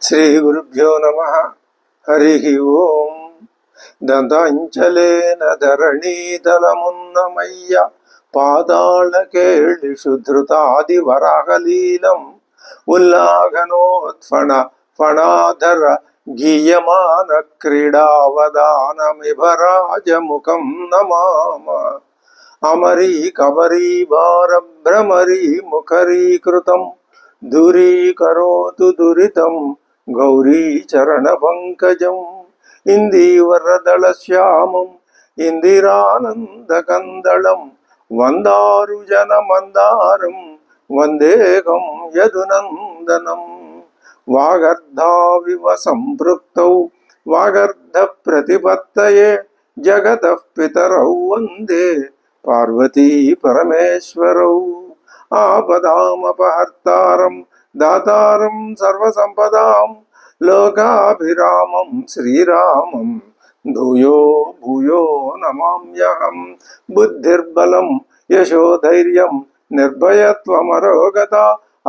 శ్రీ గురుభ్యో నమ. హరి ఓం. దంతాంచలేన ధరణీతలమున్నమయ్య పాదాళకేళిషు ధృతాది వరాహలీలం ఉల్లాఘనోత్ఫణ ఫణాధర గీయమాన క్రీడావదానమిభరాజముఖం నమామ. అమరీ కబరీ భార భ్రమరీ ముఖరీకృతం దూరీకరోతు దురితం గౌరీ చరణ పంకజం. ఇందీవరదళ శ్యామం ఇందిరానందకందళం వందారు జన మందారం వందేహం యదునందనం. వాగర్ధావివ సంపృక్తౌ వాగర్ధ ప్రతిపత్తయే జగతః పితరౌ వందే పార్వతీ పరమేశ్వరౌ. ఆపదామపహర్తారం దాతారం సర్వసంపదాం లోకాభిరామం శ్రీరామం భూయో భూయో నమామ్యహం. బుద్ధిర్బలం యశోధైర్యం నిర్భయత్వమరోగత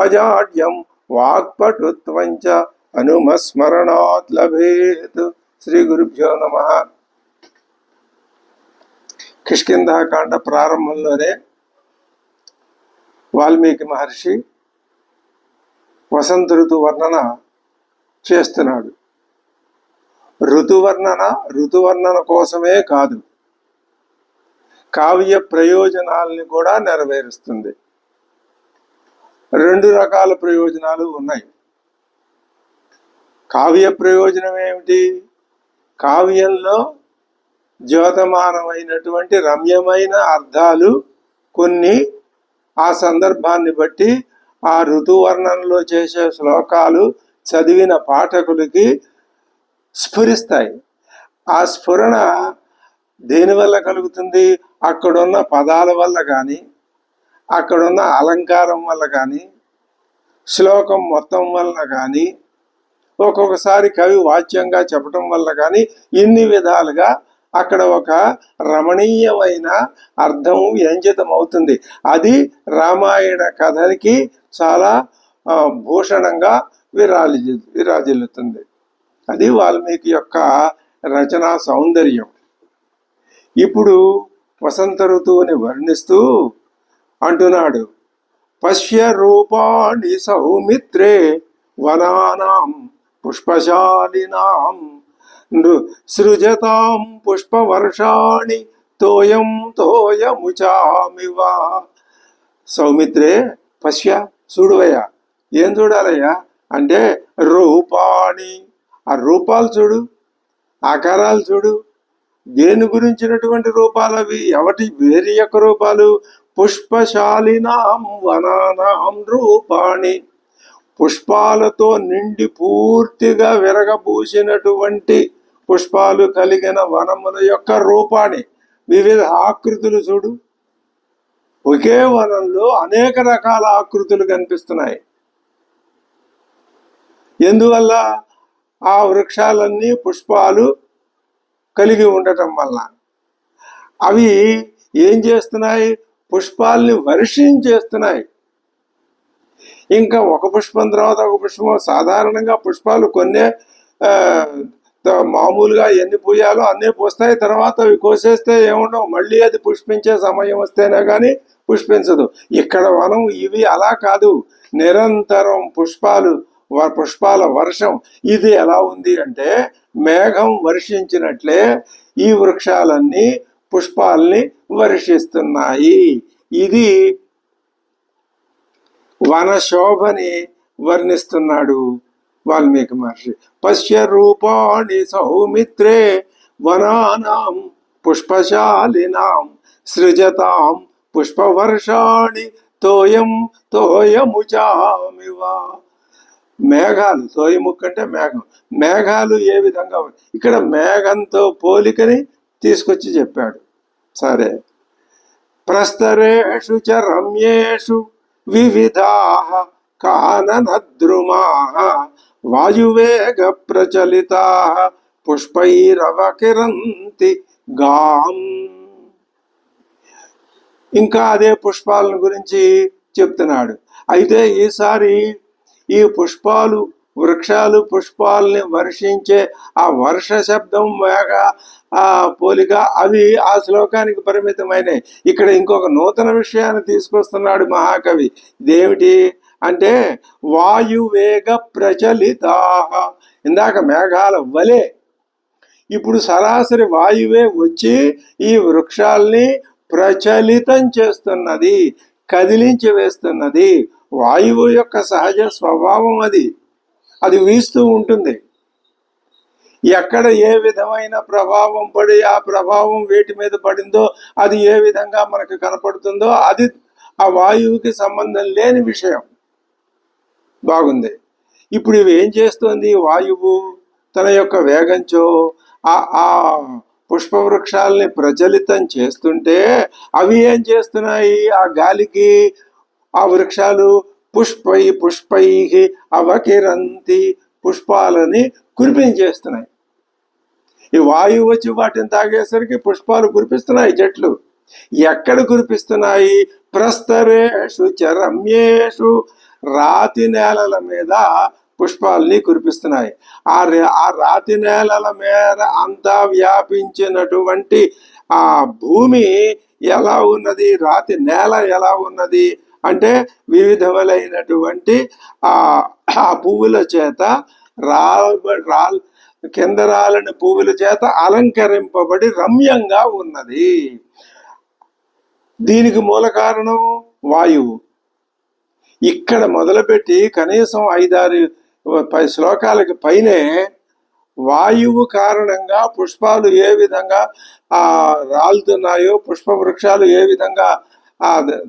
అజాడ్యం వాక్పటుత్వం చ హనుమస్మరణాత్ లభేత్. శ్రీ గురుభ్యో నమః. కిష్కింధాకాండ ప్రారంభంలోనే వాల్మీకి మహర్షి వసంత ఋతు వర్ణన చేస్తున్నాడు. ఋతువర్ణన కోసమే కాదు, కావ్య ప్రయోజనాలని కూడా నెరవేరుస్తుంది. రెండు రకాల ప్రయోజనాలు ఉన్నాయి. కావ్య ప్రయోజనం ఏమిటి? కావ్యంలో జ్యోతమానమైనటువంటి రమ్యమైన అర్థాలు కొన్ని ఆ సందర్భాన్ని బట్టి ఆ ఋతువర్ణనలో చేసే శ్లోకాలు చదివిన పాఠకులకి స్ఫురిస్తాయి. ఆ స్ఫురణ దేనివల్ల కలుగుతుంది? అక్కడున్న పదాల వల్ల కానీ, అక్కడున్న అలంకారం వల్ల కానీ, శ్లోకం మొత్తం వల్ల కానీ, ఒక్కొక్కసారి కవి వాచ్యంగా చెప్పటం వల్ల కానీ, ఇన్ని విధాలుగా అక్కడ ఒక రమణీయమైన అర్థం వ్యంజితం అవుతుంది. అది రామాయణ కథకి చాలా భూషణంగా విరాజిల్లుతుంది. అది వాల్మీకి యొక్క రచనా సౌందర్యం. ఇప్పుడు వసంత ఋతువుని వర్ణిస్తూ అంటున్నాడు, పశ్య రూపాణి సౌమిత్రే వనానాం పుష్పశాలినాం సృజతాం పుష్పవర్షాణి తోయం తోయముచామివ. సౌమిత్రే పశ్య, చూడువయ్యా. ఏం చూడాలయ్యా అంటే రూపాణి, ఆ రూపాలు చూడు, ఆకారాలు చూడు. దేని గురించినటువంటి రూపాలు అవి? వేరి యొక్క రూపాలు? పుష్పశాలినాం వనానాం రూపాణి, పుష్పాలతో నిండి పూర్తిగా విరగబూసినటువంటి పుష్పాలు కలిగిన వనముల యొక్క రూపాన్ని, వివిధ ఆకృతులు చూడు. ఒకే వనంలో అనేక రకాల ఆకృతులు కనిపిస్తున్నాయి. ఎందువల్ల? ఆ వృక్షాలన్నీ పుష్పాలు కలిగి ఉండటం వల్ల. అవి ఏం చేస్తున్నాయి? పుష్పాల్ని వర్షించేస్తున్నాయి. ఇంకా ఒక పుష్పం తర్వాత ఒక పుష్పం. సాధారణంగా పుష్పాలు కొన్నే మామూలుగా ఎన్ని పూయాలో అన్నీ పూస్తాయి. తర్వాత అవి కోసేస్తే ఏముండవు, మళ్ళీ అది పుష్పించే సమయం వస్తేనే కానీ పుష్పించదు. ఇక్కడ వనం ఇవి అలా కాదు, నిరంతరం పుష్పాల వర్షం. ఇది ఎలా ఉంది అంటే మేఘం వర్షించినట్లే ఈ వృక్షాలన్నీ పుష్పాల్ని వర్షిస్తున్నాయి. ఇది వనశోభని వర్ణిస్తున్నాడు వాల్మీకి మహర్షి. పశ్య రూపాణి సౌమిత్రే వనానాం పుష్పశాలినాం సృజతాం పుష్పవర్షాణి తోయం తోయముచామివ. మేఘాలు, తోయముక్ అంటే మేఘం. మేఘాలు ఏ విధంగా? ఇక్కడ మేఘంతో పోలికని తీసుకొచ్చి చెప్పాడు. సరే. ప్రస్తరేషు చ రమ్యేషు వివిధాః కాననద్రుమాః వాయువేగ ప్రచలితాః పుష్పైరవకిరంతి గాం. ఇంకా అదే పుష్పాలను గురించి చెప్తున్నాడు. అయితే ఈసారి ఈ పుష్పాలు వృక్షాలు పుష్పాలని వర్షించే ఆ వర్ష శబ్దం మేఘ ఆ పోలిక అవి ఆ శ్లోకానికి పరిమితమైనవి. ఇక్కడ ఇంకొక నూతన విషయాన్ని తీసుకొస్తున్నాడు మహాకవి. ఇదేమిటి అంటే వాయువేగ ప్రచలితా. ఇందాక మేఘాల వలె ఇప్పుడు సరాసరి వాయువే వచ్చి ఈ వృక్షాల్ని ప్రచలితం చేస్తున్నది, కదిలించి వేస్తున్నది. వాయువు యొక్క సహజ స్వభావం అది వీస్తూ ఉంటుంది. ఎక్కడ ఏ విధమైన ప్రభావం పడి ఆ ప్రభావం వేటి మీద పడిందో అది ఏ విధంగా మనకు కనపడుతుందో అది ఆ వాయువుకి సంబంధం లేని విషయం. బాగుంది. ఇప్పుడు ఇవి ఏం చేస్తుంది? వాయువు తన యొక్క వేగంచో ఆ పుష్పవృక్షాలని ప్రచలితం చేస్తుంటే అవి ఏం చేస్తున్నాయి? ఆ గాలికి ఆ వృక్షాలు పుష్పై అవకిరంతి పుష్పాలని కురిపించేస్తున్నాయి. ఈ వాయువు వచ్చి వాటిని తాగేసరికి పుష్పాలు కురిపిస్తున్నాయి. చెట్లు ఎక్కడ కురిపిస్తున్నాయి? ప్రస్తరేషు చరమ్యేషు రాతి నేలల మీద పుష్పాలని కురిపిస్తున్నాయి. ఆ రాతి నేలల మీద అంతా వ్యాపించినటువంటి ఆ భూమి ఎలా ఉన్నది? రాతి నేల ఎలా ఉన్నది అంటే వివిధములైనటువంటి ఆ పువ్వుల చేత కింద రాలని పువ్వుల చేత అలంకరింపబడి రమ్యంగా ఉన్నది. దీనికి మూల కారణం వాయువు. ఇక్కడ మొదలుపెట్టి కనీసం 5-6 శ్లోకాలకి పైనే వాయువు కారణంగా పుష్పాలు ఏ విధంగా రాలుతున్నాయో, పుష్ప వృక్షాలు ఏ విధంగా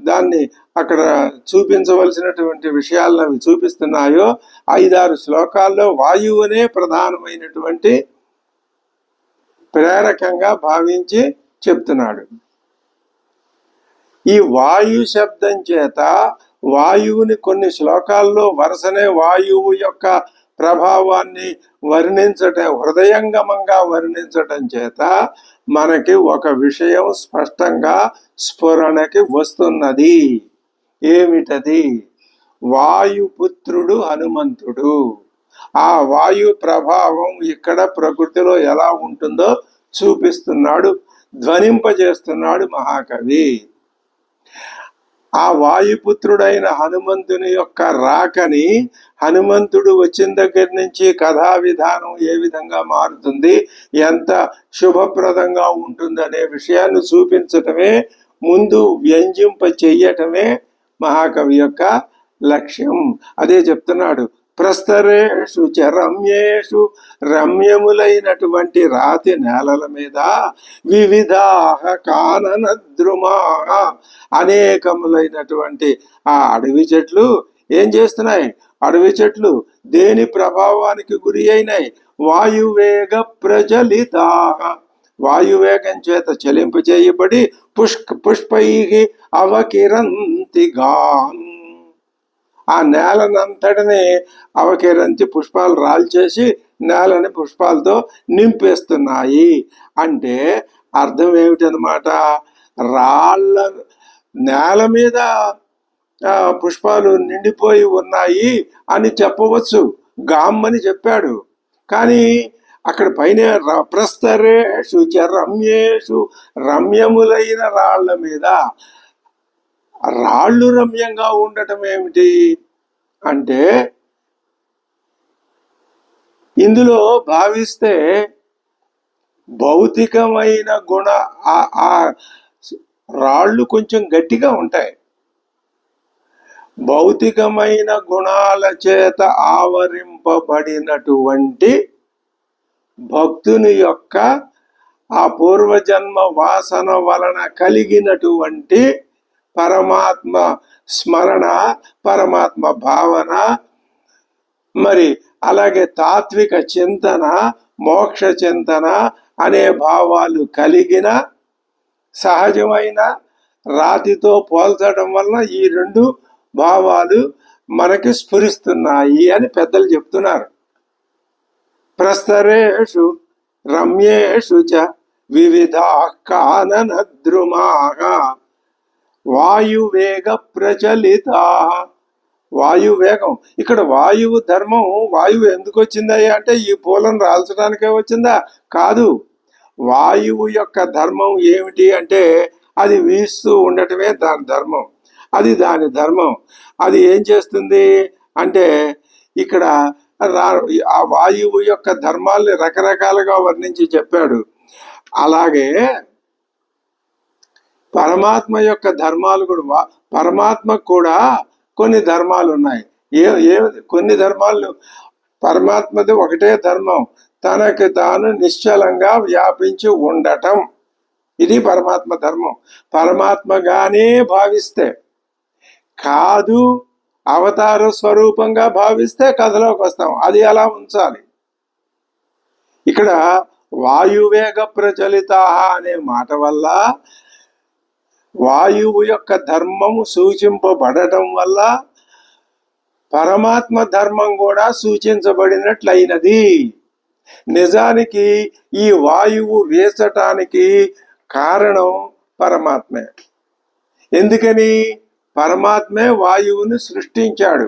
దాన్ని అక్కడ చూపించవలసినటువంటి విషయాలను అవి చూపిస్తున్నాయో 5-6 శ్లోకాల్లో వాయువునే ప్రధానమైనటువంటి ప్రేరకంగా భావించి చెప్తున్నాడు. ఈ వాయు శబ్దం చేత వాయువుని కొన్ని శ్లోకాల్లో వరుసనే వాయువు యొక్క ప్రభావాన్ని వర్ణించటం, హృదయంగమంగా వర్ణించటం చేత మనకి ఒక విషయం స్పష్టంగా స్ఫురణకి వస్తున్నది. ఏమిటది? వాయుపుత్రుడు హనుమంతుడు. ఆ వాయు ప్రభావం ఇక్కడ ప్రకృతిలో ఎలా ఉంటుందో చూపిస్తున్నాడు, ధ్వనింపజేస్తున్నాడు మహాకవి. ఆ వాయుపుత్రుడైన హనుమంతుని యొక్క రాకని, హనుమంతుడు వచ్చిన దగ్గర నుంచి కథా విధానం ఏ విధంగా మారుతుంది, ఎంత శుభప్రదంగా ఉంటుంది అనే విషయాన్ని చూపించటమే, ముందు వ్యంజింప చెయ్యటమే మహాకవి యొక్క లక్ష్యం. అదే చెప్తున్నాడు. ప్రస్తరేషు చరమ్యేషు రమ్యములైనటువంటి రాతి నేలల మీద వివిధాహ కానన ద్రుమా అనేకములైనటువంటి ఆ అడవి చెట్లు ఏం చేస్తున్నాయి? అడవి చెట్లు దేని ప్రభావానికి గురి అయినాయి? వాయువేగ ప్రచలితా. వాయువేగం చేత చెలింపు చేయబడి పుష్పై అవకిరంతిగాన్ ఆ నేలనంతటిని అవకిరంతి పుష్పాలు రాల్చేసి నేలని పుష్పాలతో నింపేస్తున్నాయి. అంటే అర్థం ఏమిటనమాట? నేల మీద పుష్పాలు నిండిపోయి ఉన్నాయి అని చెప్పవచ్చు, గామ్మని చెప్పాడు. కానీ అక్కడ పైన ప్రస్తరేషు రమ్యేషు రమ్యములైన రాళ్ల మీద రాళ్ళు రమ్యంగా ఉండటం ఏమిటి అంటే, ఇందులో భావిస్తే భౌతికమైన ఆ రాళ్ళు కొంచెం గట్టిగా ఉంటాయి. భౌతికమైన గుణాల చేత ఆవరింపబడినటువంటి భక్తుని యొక్క ఆ పూర్వజన్మ వాసన వలన కలిగినటువంటి పరమాత్మ స్మరణ, పరమాత్మ భావన, మరి అలాగే తాత్విక చింతన, మోక్ష చింతన అనే భావాలు కలిగిన సహజమైన రాతితో పోల్చడం వలన ఈ 2 భావాలు మనకి స్ఫురిస్తున్నాయి అని పెద్దలు చెప్తున్నారు. ప్రస్తరేషు రమ్యేషు చ వివిధా కానన ద్రుమాః వాయువేగ ప్రచలితా వాయు వేగం. ఇక్కడ వాయువు ధర్మం, వాయువు ఎందుకు వచ్చిందయ్యా అంటే ఈ పూలను రాల్చడానికే వచ్చిందా? కాదు. వాయువు యొక్క ధర్మం ఏమిటి అంటే అది వీస్తూ ఉండటమే దాని ధర్మం. అది దాని ధర్మం. అది ఏం చేస్తుంది అంటే ఇక్కడ ఆ వాయువు యొక్క ధర్మాల్ని రకరకాలుగా వర్ణించి చెప్పాడు. అలాగే పరమాత్మ యొక్క ధర్మాలు కూడా, పరమాత్మకు కూడా కొన్ని ధర్మాలు ఉన్నాయి. కొన్ని ధర్మాలు, పరమాత్మది ఒకటే ధర్మం, తనకి తాను నిశ్చలంగా వ్యాపించి ఉండటం. ఇది పరమాత్మ ధర్మం. పరమాత్మగానే భావిస్తే కాదు, అవతార స్వరూపంగా భావిస్తే కథలోకి వస్తాం. అది అలా ఉంచాలి. ఇక్కడ వాయువేగ ప్రచలిత అనే మాట వల్ల వాయువు యొక్క ధర్మము సూచింపబడటం వల్ల పరమాత్మ ధర్మం కూడా సూచించబడినట్లయినది. నిజానికి ఈ వాయువు వేసటానికి కారణం పరమాత్మే. ఎందుకని? పరమాత్మే వాయువుని సృష్టించాడు.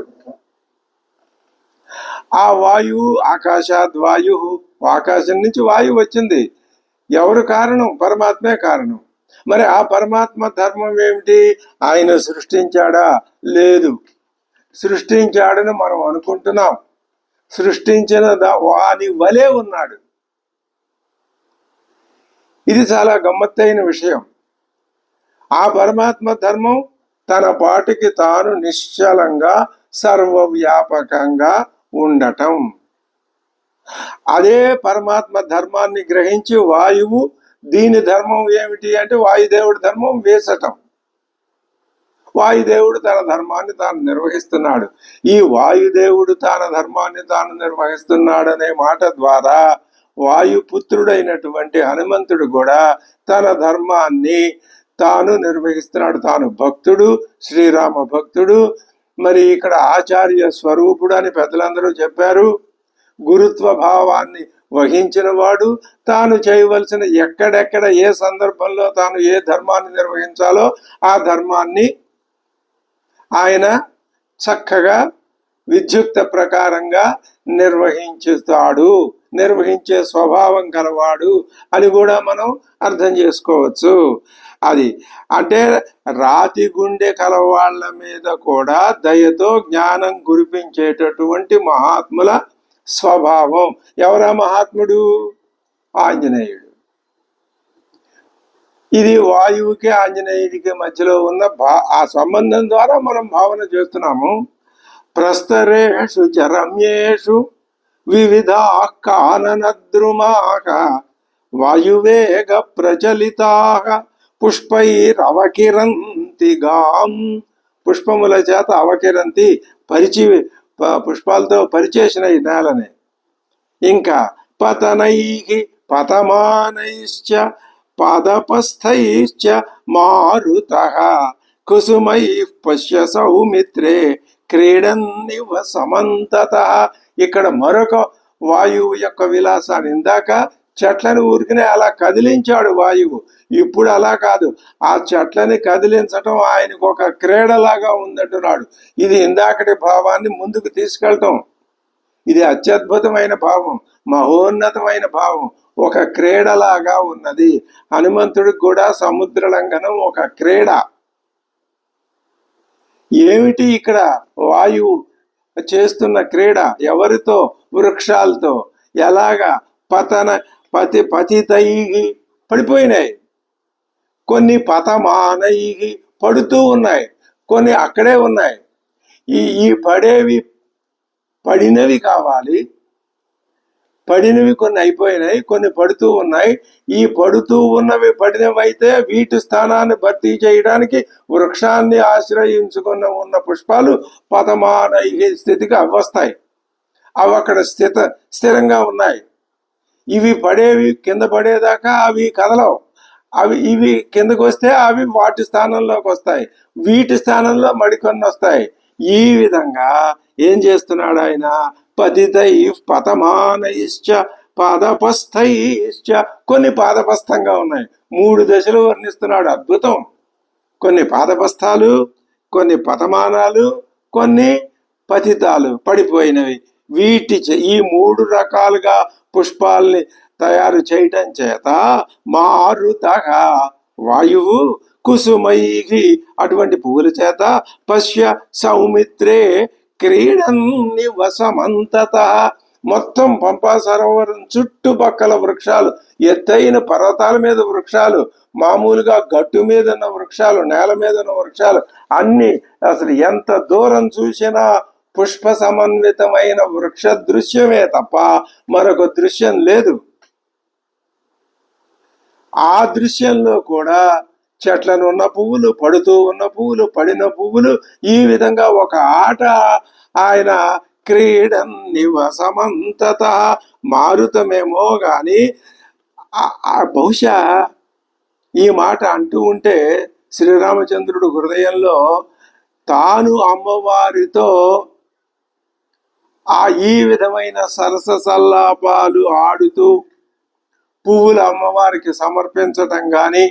ఆ వాయువు ఆకాశాద్వాయు, ఆకాశం నుంచి వాయువు వచ్చింది. ఎవరు కారణం? పరమాత్మే కారణం. మరి ఆ పరమాత్మ ధర్మం ఏమిటి? ఆయన సృష్టించాడా? లేదు. సృష్టించాడని మనం అనుకుంటున్నాం. సృష్టించిన వాని వలే ఉన్నాడు. ఇది చాలా గమ్మత్తైన విషయం. ఆ పరమాత్మ ధర్మం తన పాటికి తాను నిశ్చలంగా సర్వవ్యాపకంగా ఉండటం. అదే పరమాత్మ ధర్మాన్ని గ్రహించి వాయువు దీని ధర్మం ఏమిటి అంటే వాయుదేవుడి ధర్మం వేసటం. వాయుదేవుడు తన ధర్మాన్ని తాను నిర్వహిస్తున్నాడు. ఈ వాయుదేవుడు తన ధర్మాన్ని తాను నిర్వహిస్తున్నాడనే మాట ద్వారా వాయుపుత్రుడైనటువంటి హనుమంతుడు కూడా తన ధర్మాన్ని తాను నిర్వహిస్తున్నాడు. తాను భక్తుడు, శ్రీరామ భక్తుడు. మరి ఇక్కడ ఆచార్య స్వరూపుడు అని పెద్దలందరూ చెప్పారు. గురుత్వ భావాన్ని వహించిన వాడు, తాను చేయవలసిన ఎక్కడెక్కడ ఏ సందర్భంలో తాను ఏ ధర్మాన్ని నిర్వహించాలో ఆ ధర్మాన్ని ఆయన చక్కగా విద్యుక్త ప్రకారంగా నిర్వహించుతాడు, నిర్వహించే స్వభావం కలవాడు అని కూడా మనం అర్థం చేసుకోవచ్చు. అది అంటే రాతి గుండె కలవాళ్ల మీద కూడా దయతో జ్ఞానం కురిపించేటటువంటి మహాత్ముల స్వభావం. ఎవరా మహాత్ముడు? ఆంజనేయుడు. ఇది వాయువుకి ఆంజనేయుడికి మధ్యలో ఉన్న ఆ సంబంధం ద్వారా మనం భావన చేస్తున్నాము. ప్రస్తరేషు చ రమ్యేషు వివిధ కాననద్రుమాక వాయువేగ ప్రచలితా పుష్పైరవకిరంతిగాం. పుష్పముల చేత అవకిరంతి, పుష్పాలతో పరిచేసిన ఈ నేలని. ఇంకా పతనై పతమానైశ్చ పాదపస్థైశ్చ మారుతః కుసుమై పశ్య సౌమిత్రే క్రీడన్నివ సమంతతః. ఇక్కడ మరొక వాయువు యొక్క విలాసాన్ని, ఇందాక చెట్లను ఊరికినే అలా కదిలించాడు వాయువు, ఇప్పుడు అలా కాదు. ఆ చెట్లని కదిలించటం ఆయనకు ఒక క్రీడలాగా ఉందంటున్నాడు. ఇది ఇందాకటి భావాన్ని ముందుకు తీసుకెళ్ళటం. ఇది అత్యద్భుతమైన భావం, మహోన్నతమైన భావం, ఒక క్రీడలాగా ఉన్నది. హనుమంతుడికి కూడా సముద్ర లంఘనం ఒక క్రీడ. ఏమిటి ఇక్కడ వాయువు చేస్తున్న క్రీడ? ఎవరితో? వృక్షాలతో. ఎలాగా? పతితైహి పడిపోయినాయి, కొన్ని పతమానైహి పడుతూ ఉన్నాయి, కొన్ని అక్కడే ఉన్నాయి. ఈ పడినవి కావాలి, పడినవి కొన్ని అయిపోయినాయి, కొన్ని పడుతూ ఉన్నాయి. ఈ పడుతూ ఉన్నవి పడినవి అయితే వీటి స్థానాన్ని భర్తీ చేయడానికి వృక్షాన్ని ఆశ్రయించుకున్న ఉన్న పుష్పాలు పతమానైహి స్థితికి వస్తాయి. అవి అక్కడ స్థిరంగా ఉన్నాయి. ఇవి పడేవి కింద పడేదాకా అవి కదలవు. ఇవి కిందకు వస్తే అవి వాటి స్థానంలోకి వస్తాయి, వీటి స్థానంలో మరికొన్ని వస్తాయి. ఈ విధంగా ఏం చేస్తున్నాడు ఆయన? పతితై పతమానైశ్చ పాదపస్థైశ్చ, కొన్ని పాదపస్థంగా ఉన్నాయి. 3 దశలు వర్ణిస్తున్నాడు. అద్భుతం. కొన్ని పాదపస్థాలు, కొన్ని పతమానాలు, కొన్ని పతితాలు పడిపోయినవి. ఈ 3 రకాలుగా పుష్పాల్ని తయారు చేయటం చేత మారుతగా వాయువు కుసుమైహి అటువంటి పువ్వుల చేత పశ్య సౌమిత్రే క్రీడన్ నివసమంతత మొత్తం పంపా సరోవరం చుట్టుపక్కల వృక్షాలు, ఎత్తైన పర్వతాల మీద వృక్షాలు, మామూలుగా గట్టు మీద ఉన్న వృక్షాలు, నేల మీద ఉన్న వృక్షాలు అన్ని అసలు ఎంత దూరం చూసినా పుష్ప సమన్వితమైన వృక్ష దృశ్యమే తప్ప మరొక దృశ్యం లేదు. ఆ దృశ్యంలో కూడా చెట్లను ఉన్న పువ్వులు, పడుతూ ఉన్న పువ్వులు, పడిన పువ్వులు, ఈ విధంగా ఒక ఆట ఆయన క్రీడన్ నివసమంతత మారుతమేమో గాని బహుశా ఈ మాట అంటూ ఉంటే శ్రీరామచంద్రుడు హృదయంలో తాను అమ్మవారితో ఈ విధమైన సరస సల్లాపాలు ఆడుతూ పువ్వులు అమ్మవారికి సమర్పించటం కానీ,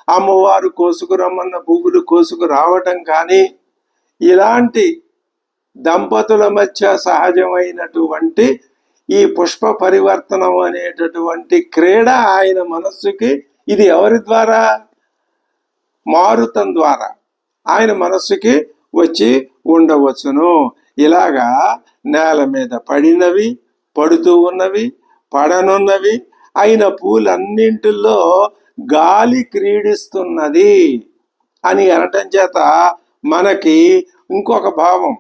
అమ్మవారు కోసుకురమ్మన్న పువ్వులు కోసుకు రావటం కానీ, ఇలాంటి దంపతుల మధ్య సహజమైనటువంటి ఈ పుష్ప పరివర్తనం అనేటటువంటి క్రీడ ఆయన మనస్సుకి, ఇది ఎవరి ద్వారా? మారుతం ద్వారా ఆయన మనస్సుకి వచ్చి ఉండవచ్చును. ఇలాగా నేల మీద పడినవి, పడుతూ ఉన్నవి, పడనున్నవి అయిన పూలన్నింటిలో గాలి క్రీడిస్తున్నది అని అనటం చేత మనకి ఇంకొక భావం,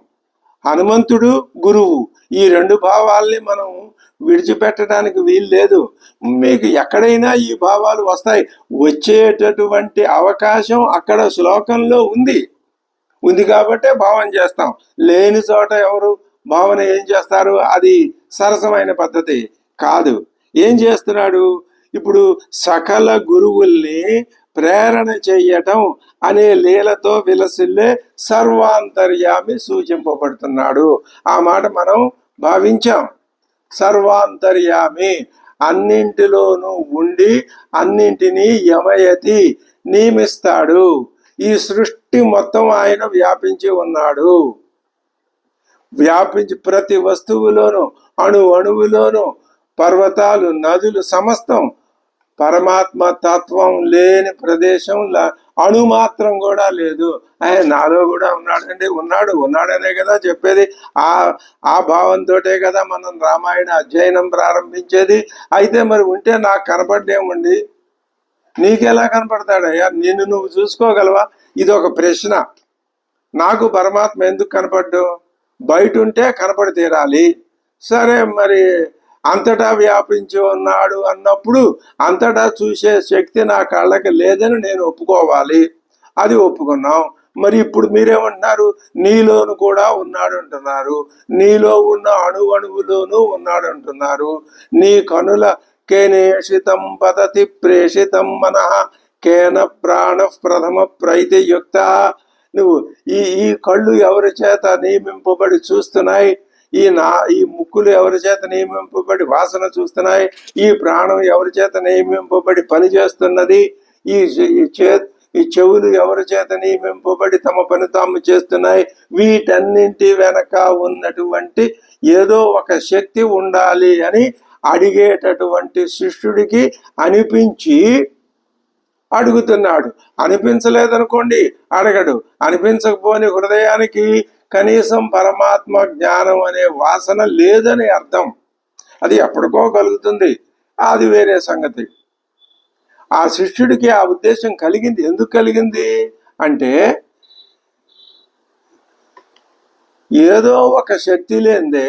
హనుమంతుడు గురువు, ఈ 2 భావాల్ని మనం విడిచిపెట్టడానికి వీలు లేదు. మీకు ఎక్కడైనా ఈ భావాలు వస్తాయి, వచ్చేటటువంటి అవకాశం అక్కడ శ్లోకంలో ఉంది కాబట్టే భావన చేస్తాం. లేని చోట ఎవరు భావన ఏం చేస్తారు? అది సరసమైన పద్ధతి కాదు. ఏం చేస్తున్నాడు ఇప్పుడు? సకల గురువుల్ని ప్రేరణ చెయ్యటం అనే లీలతో విలసిల్లే సర్వాంతర్యామి సూచింపబడుతున్నాడు. ఆ మాట మనం భావించాం. సర్వాంతర్యామి అన్నింటిలోనూ ఉండి అన్నింటినీ యమయతి నియమిస్తాడు. ఈ సృష్టి మొత్తం ఆయన వ్యాపించి ఉన్నాడు. వ్యాపించి ప్రతి వస్తువులోనూ, అణువులోనూ, పర్వతాలు, నదులు, సమస్తం పరమాత్మ తత్వం లేని ప్రదేశం అణు మాత్రం కూడా లేదు. ఆయన నాలో కూడా ఉన్నాడండి. ఉన్నాడనే కదా చెప్పేది. ఆ భావంతోటే కదా మనం రామాయణ అధ్యయనం ప్రారంభించేది. అయితే మరి ఉంటే నాకు కనపడ్డేమండి? నీకెలా కనపడతాడయ్యా? నిన్ను నువ్వు చూసుకోగలవా? ఇది ఒక ప్రశ్న. నాకు పరమాత్మ ఎందుకు కనపడ్డు? బయట ఉంటే కనపడి తీరాలి. సరే, మరి అంతటా వ్యాపించి ఉన్నాడు అన్నప్పుడు అంతటా చూసే శక్తి నా కళ్ళకి లేదని నేను ఒప్పుకోవాలి. అది ఒప్పుకున్నాం. మరి ఇప్పుడు మీరేమంటున్నారు? నీలోను కూడా ఉన్నాడు అంటున్నారు. నీలో ఉన్న అణువులోనూ ఉన్నాడు అంటున్నారు. నీ కనుల కేనేషితం పతతి ప్రేషితం మనః కేన ప్రాణ ప్రథమ ప్రైతియుక్త. నువ్వు ఈ కళ్ళు ఎవరి చేత నియమింపబడి చూస్తున్నాయి? ఈ ముక్కులు ఎవరి చేత నియమింపబడి వాసన చూస్తున్నాయి? ఈ ప్రాణం ఎవరి చేత నియమింపబడి పని చేస్తున్నది? ఈ చెవులు ఎవరి చేత నియమింపబడి తమ పని తాము చేస్తున్నాయి? వీటన్నింటి వెనక ఉన్నటువంటి ఏదో ఒక శక్తి ఉండాలి అని అడిగేటటువంటి శిష్యుడికి అనిపించి అడుగుతున్నాడు. అనిపించలేదనుకోండి, అడగడు. అనిపించకపోని హృదయానికి కనీసం పరమాత్మ జ్ఞానం అనే వాసన లేదని అర్థం. అది ఎప్పటికో కలుగుతుంది, అది వేరే సంగతి. ఆ శిష్యుడికి ఆ ఉద్దేశం కలిగింది. ఎందుకు కలిగింది అంటే, ఏదో ఒక శక్తి లేనిదే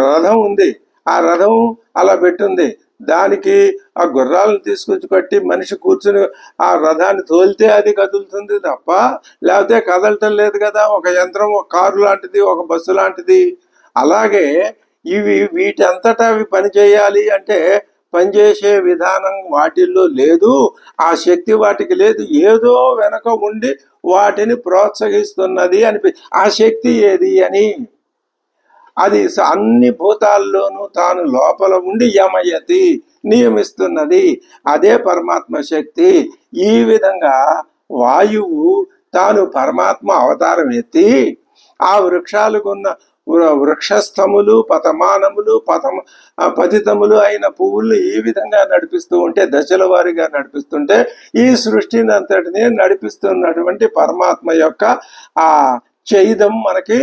రథం ఉంది. ఆ రథం అలా పెట్టుంది. దానికి ఆ గుర్రాలను తీసుకొచ్చి కట్టి మనిషి కూర్చుని ఆ రథాన్ని తోలితే అది కదులుతుంది తప్ప లేకపోతే కదలటం లేదు కదా. ఒక యంత్రం, ఒక కారు లాంటిది, ఒక బస్సు లాంటిది. అలాగే వీటి అంతటా అవి పని చేయాలి అంటే పనిచేసే విధానం వాటిల్లో లేదు. ఆ శక్తి వాటికి లేదు. ఏదో వెనక ఉండి వాటిని ప్రోత్సహిస్తున్నది ఆ శక్తి ఏది అని, అది అన్ని భూతాల్లోనూ తాను లోపల ఉండి యమయతి నియమిస్తున్నది. అదే పరమాత్మ శక్తి. ఈ విధంగా వాయువు తాను పరమాత్మ అవతారం ఎత్తి ఆ వృక్షాలకున్న వృక్షస్థములు పతమానములు పతితములు అయిన పువ్వులు ఈ విధంగా నడిపిస్తూ ఉంటే, దశల వారీగా నడిపిస్తుంటే, ఈ సృష్టిని అంతటిని నడిపిస్తున్నటువంటి పరమాత్మ యొక్క ఆ చైదం మనకి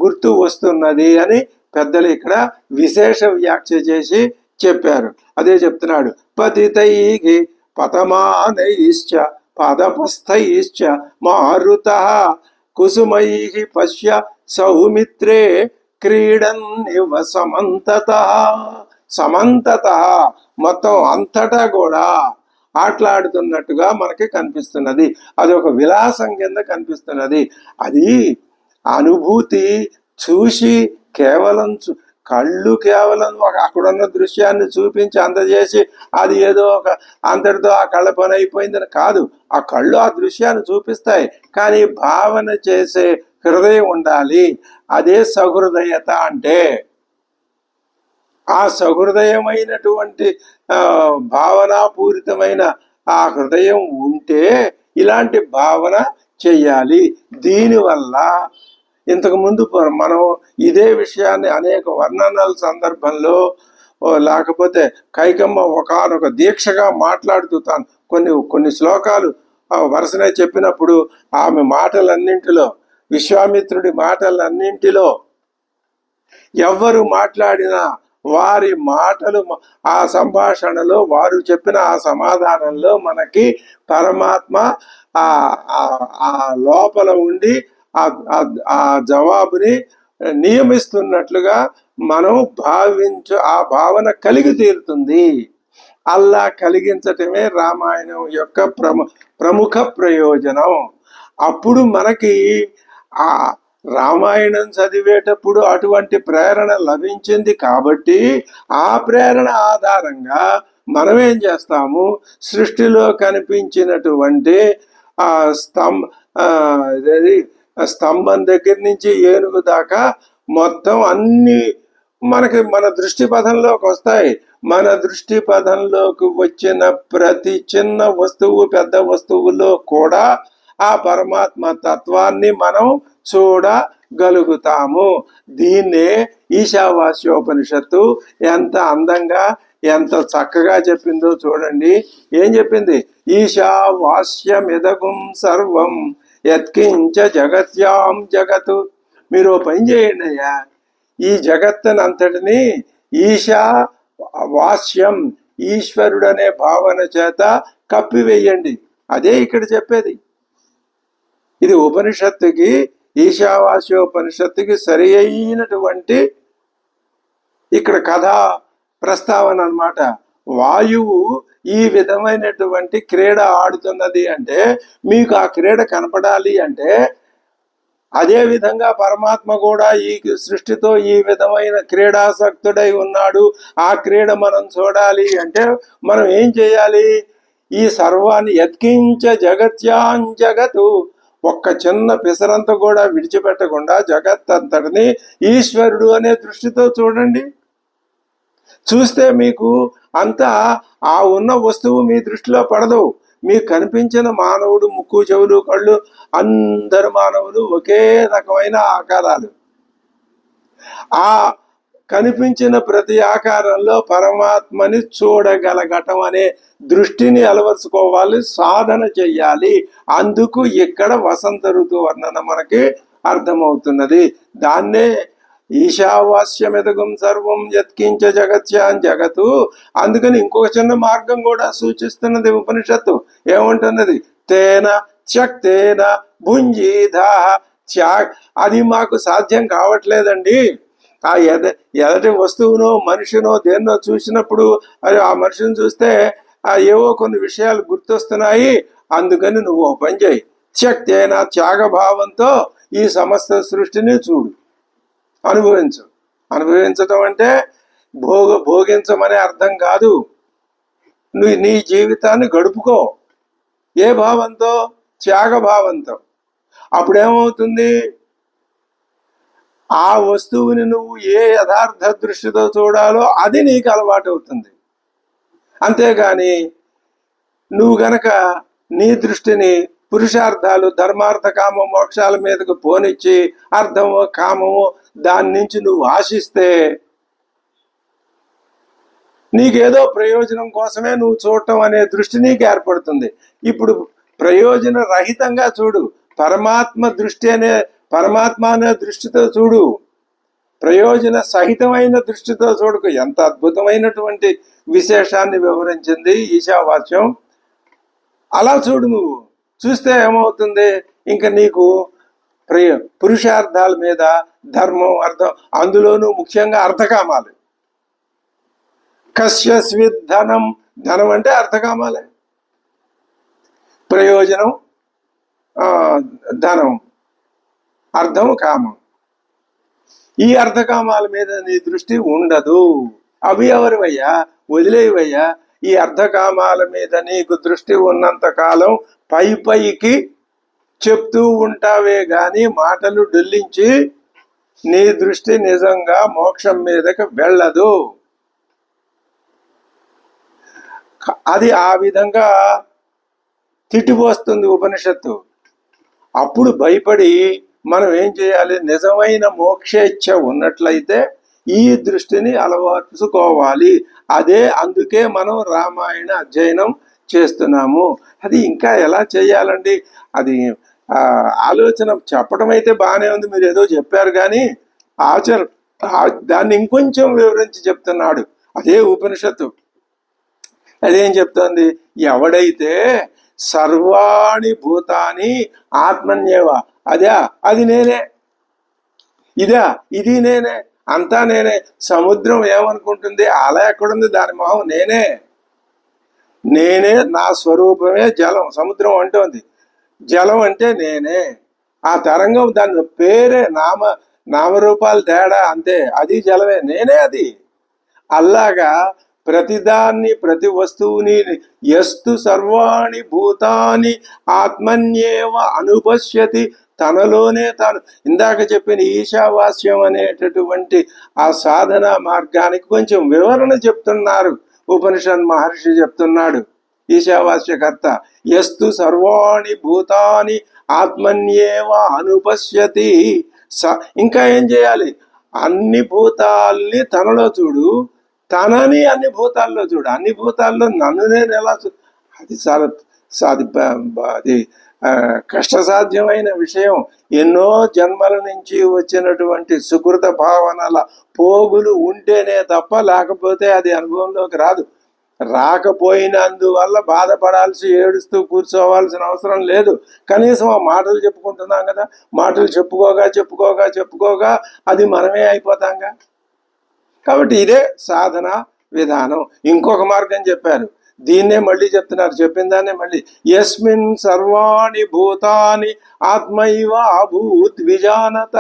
గుర్తు వస్తున్నది అని పెద్దలు ఇక్కడ విశేష వ్యాఖ్య చేసి చెప్పారు. అదే చెప్తున్నాడు, పతితైః పతమానైశ్చ పదపస్థైశ్చ మారుతః కుసుమైః పశ్య సౌమిత్రే క్రీడన్నివ సమంతతః. సమంతతః మొత్తం అంతటా కూడా ఆటలాడుతున్నట్టుగా మనకి కనిపిస్తున్నది. అది ఒక విలాసం కింద కనిపిస్తున్నది. అది అనుభూతి చూసి కేవలం కళ్ళు కేవలం అక్కడున్న దృశ్యాన్ని చూపించి అందజేసి అది ఏదో ఒక అంతటితో ఆ కళ్ళ పని అయిపోయిందని కాదు. ఆ కళ్ళు ఆ దృశ్యాన్ని చూపిస్తాయి, కానీ భావన చేసే హృదయం ఉండాలి. అదే సహృదయత అంటే. ఆ సహృదయమైనటువంటి భావనాపూరితమైన ఆ హృదయం ఉంటే ఇలాంటి భావన చెయ్యాలి. దీనివల్ల ఇంతకుముందు మనం ఇదే విషయాన్ని అనేక వర్ణనల సందర్భంలో, లేకపోతే కైకమ్మ ఒకనొక దీక్షగా మాట్లాడుతూ తాను కొన్ని శ్లోకాలు వరుసనే చెప్పినప్పుడు ఆమె మాటలన్నింటిలో, విశ్వామిత్రుడి మాటలన్నింటిలో ఎవ్వరు మాట్లాడినా వారి మాటలు, ఆ సంభాషణలో వారు చెప్పిన ఆ సమాధానంలో మనకి పరమాత్మ ఆ లోపల ఉండి ఆ జవాబుని నియమిస్తున్నట్లుగా మనం ఆ భావన కలిగి తీరుతుంది. అల్లా కలిగించటమే రామాయణం యొక్క ప్రముఖ ప్రయోజనం. అప్పుడు మనకి ఆ రామాయణం చదివేటప్పుడు అటువంటి ప్రేరణ లభించింది కాబట్టి ఆ ప్రేరణ ఆధారంగా మనం ఏం చేస్తాము, సృష్టిలో కనిపించినటువంటి ఆ స్తంభం దగ్గర నుంచి ఏనుగు దాకా మొత్తం అన్ని మన దృష్టి పథంలోకి వస్తాయి. మన దృష్టి పథంలోకి వచ్చిన ప్రతి చిన్న వస్తువు, పెద్ద వస్తువులో కూడా ఆ పరమాత్మ తత్వాన్ని మనం చూడగలుగుతాము. దీన్నే ఈశావాస్యోపనిషత్తు ఎంత అందంగా ఎంత చక్కగా చెప్పిందో చూడండి. ఏం చెప్పింది? ఈశావాస్యమిదగుం సర్వం యత్కించ జగత్యాం జగత్. మీరు పని చేయండి అయ్యా, ఈ జగత్తునంతటిని ఈశా వాస్యం, ఈశ్వరుడనే భావన చేత కప్పివేయండి. అదే ఇక్కడ చెప్పేది. ఇది ఉపనిషత్తుకి, ఈశావాస్యోపనిషత్తుకి సరి అయినటువంటి ఇక్కడ కథా ప్రస్తావన అన్నమాట. వాయువు ఈ విధమైనటువంటి క్రీడ ఆడుతున్నది అంటే మీకు ఆ క్రీడ కనపడాలి అంటే, అదే విధంగా పరమాత్మ కూడా ఈ సృష్టితో ఈ విధమైన క్రీడాసక్తుడై ఉన్నాడు. ఆ క్రీడ మనం చూడాలి అంటే మనం ఏం చేయాలి? ఈ సర్వాన్ని యత్కించ జగత్యాం జగతు, ఒక్క చిన్న పిసరంత కూడా విడిచిపెట్టకుండా జగత్ అంతటిని ఈశ్వరుడు అనే దృష్టితో చూడండి. చూస్తే మీకు అంతా ఆ ఉన్న వస్తువు మీ దృష్టిలో పడదు. మీకు కనిపించిన మానవుడు, ముక్కు చెవులు కళ్ళు, అందరు మానవులు ఒకే రకమైన ఆకారాలు. ఆ కనిపించిన ప్రతి ఆకారంలో పరమాత్మని చూడగలగటం అనే దృష్టిని అలవర్చుకోవాలి, సాధన చెయ్యాలి. అందుకు ఇక్కడ వసంత ఋతు వర్ణన మనకి అర్థమవుతున్నది. దాన్నే ఈశావాస్యమిదగం సర్వం యత్కించ జగత్యాం జగతు. అందుకని ఇంకొక చిన్న మార్గం కూడా సూచిస్తున్నది ఉపనిషత్తు. ఏముంటున్నది? తేన త్యక్తేన భుంజీధా. అది మాకు సాధ్యం కావట్లేదండి. ఆ ఎదటి వస్తువునో మనిషినో దేన్నో చూసినప్పుడు అది ఆ మనిషిని చూస్తే ఏవో కొన్ని విషయాలు గుర్తొస్తున్నాయి. అందుకని నువ్వు ఓ పని చేయి, త్యక్తేన త్యాగభావంతో ఈ సమస్త సృష్టిని చూడు, అనుభవించు. అనుభవించటం అంటే భోగించమనే అర్థం కాదు. నువ్వు నీ జీవితాన్ని గడుపుకో. ఏ భావంతో? త్యాగభావంతో. అప్పుడేమవుతుంది? ఆ వస్తువుని నువ్వు ఏ యథార్థ దృష్టితో చూడాలో అది నీకు అలవాటు అవుతుంది. అంతేగాని నువ్వు గనక నీ దృష్టిని పురుషార్థాలు ధర్మార్థ కామ మోక్షాల మీదకు పోనిచ్చి అర్థము కామము దాని నుంచి నువ్వు ఆశిస్తే నీకేదో ప్రయోజనం కోసమే నువ్వు చూడటం అనే దృష్టి నీకు ఏర్పడుతుంది. ఇప్పుడు ప్రయోజన రహితంగా చూడు, పరమాత్మ అనే దృష్టితో చూడు, ప్రయోజన సహితమైన దృష్టితో చూడకు. ఎంత అద్భుతమైనటువంటి విశేషాన్ని వివరించింది ఈశావాస్యం. అలా చూడు. నువ్వు చూస్తే ఏమవుతుంది, ఇంకా నీకు పురుషార్థాల మీద ధర్మం అర్థం, అందులోనూ ముఖ్యంగా అర్థకామాలు. కస్యస్విద్ ధనం, ధనం అంటే అర్థకామాలే, ప్రయోజనం ధనం, అర్థం కామం. ఈ అర్థకామాల మీద నీ దృష్టి ఉండదు. అవి ఎవరివయ్యా, వదిలేవయ్యా. ఈ అర్థకామాల మీద నీకు దృష్టి ఉన్నంత కాలం పైకి చెప్తూ ఉంటావే గాని మాటలు డొల్లించి నీ దృష్టి నిజంగా మోక్షం మీదకి వెళ్ళదు. అది ఆ విధంగా తిట్టిపోస్తుంది ఉపనిషత్తు. అప్పుడు భయపడి మనం ఏం చేయాలి, నిజమైన మోక్షేచ్ఛ ఉన్నట్లయితే ఈ దృష్టిని అలవర్చుకోవాలి. అందుకే మనం రామాయణ అధ్యయనం చేస్తున్నాము. అది ఇంకా ఎలా చేయాలండి, అది ఆలోచన చెప్పడం అయితే బాగానే ఉంది, మీరు ఏదో చెప్పారు, కానీ దాన్ని ఇంకొంచెం వివరించి చెప్తున్నాడు అదే ఉపనిషత్తు. అదేం చెప్తోంది, ఎవడైతే సర్వాణి భూతాని ఆత్మన్యేవ, అది నేనే, ఇది నేనే, అంతా నేనే. సముద్రం ఏమనుకుంటుంది, అలా ఎక్కడుంది, దాని మొహం నేనే, నా స్వరూపమే జలం. సముద్రం అంటోంది జలం అంటే నేనే. ఆ తరంగం, దాని పేరే నామరూపాలు తేడా అంతే, అది జలమే, నేనే అది. అలాగా ప్రతిదాన్ని, ప్రతి వస్తువుని యస్తు సర్వాణి భూతాని ఆత్మన్యేవ అనుపశ్యతి, తనలోనే తాను. ఇందాక చెప్పిన ఈశావాస్యం అనేటటువంటి ఆ సాధన మార్గానికి కొంచెం వివరణ చెప్తున్నారు ఉపనిషత్ మహర్షి చెప్తున్నాడు, ఈశావాస్యకర్త. యస్తు సర్వాణి భూతాని ఆత్మన్యేవ అనుపశ్యతి. ఇంకా ఏం చేయాలి, అన్ని భూతాల్ని తనలో చూడు, తనని అన్ని భూతాల్లో చూడు. అన్ని భూతాల్లో నన్ను నేను ఎలా అది అది కష్టసాధ్యమైన విషయం. ఎన్నో జన్మల నుంచి వచ్చినటువంటి సుకృత భావనల పోగులు ఉంటేనే తప్ప, లేకపోతే అది అనుభవంలోకి రాదు. రాకపోయినందువల్ల బాధపడాల్సి, ఏడుస్తూ కూర్చోవాల్సిన అవసరం లేదు. కనీసం ఆ మాటలు చెప్పుకుంటున్నాం కదా, మాటలు చెప్పుకోగా అది మనమే అయిపోతాంగా. కాబట్టి ఇదే సాధన విధానం. ఇంకొక మార్గం చెప్పారు, దీన్నే మళ్ళీ చెప్తున్నారు, చెప్పిన దాన్నే మళ్ళీ. యస్మిన్ సర్వాణి భూతాని ఆత్మైవ అభూత్ విజానత.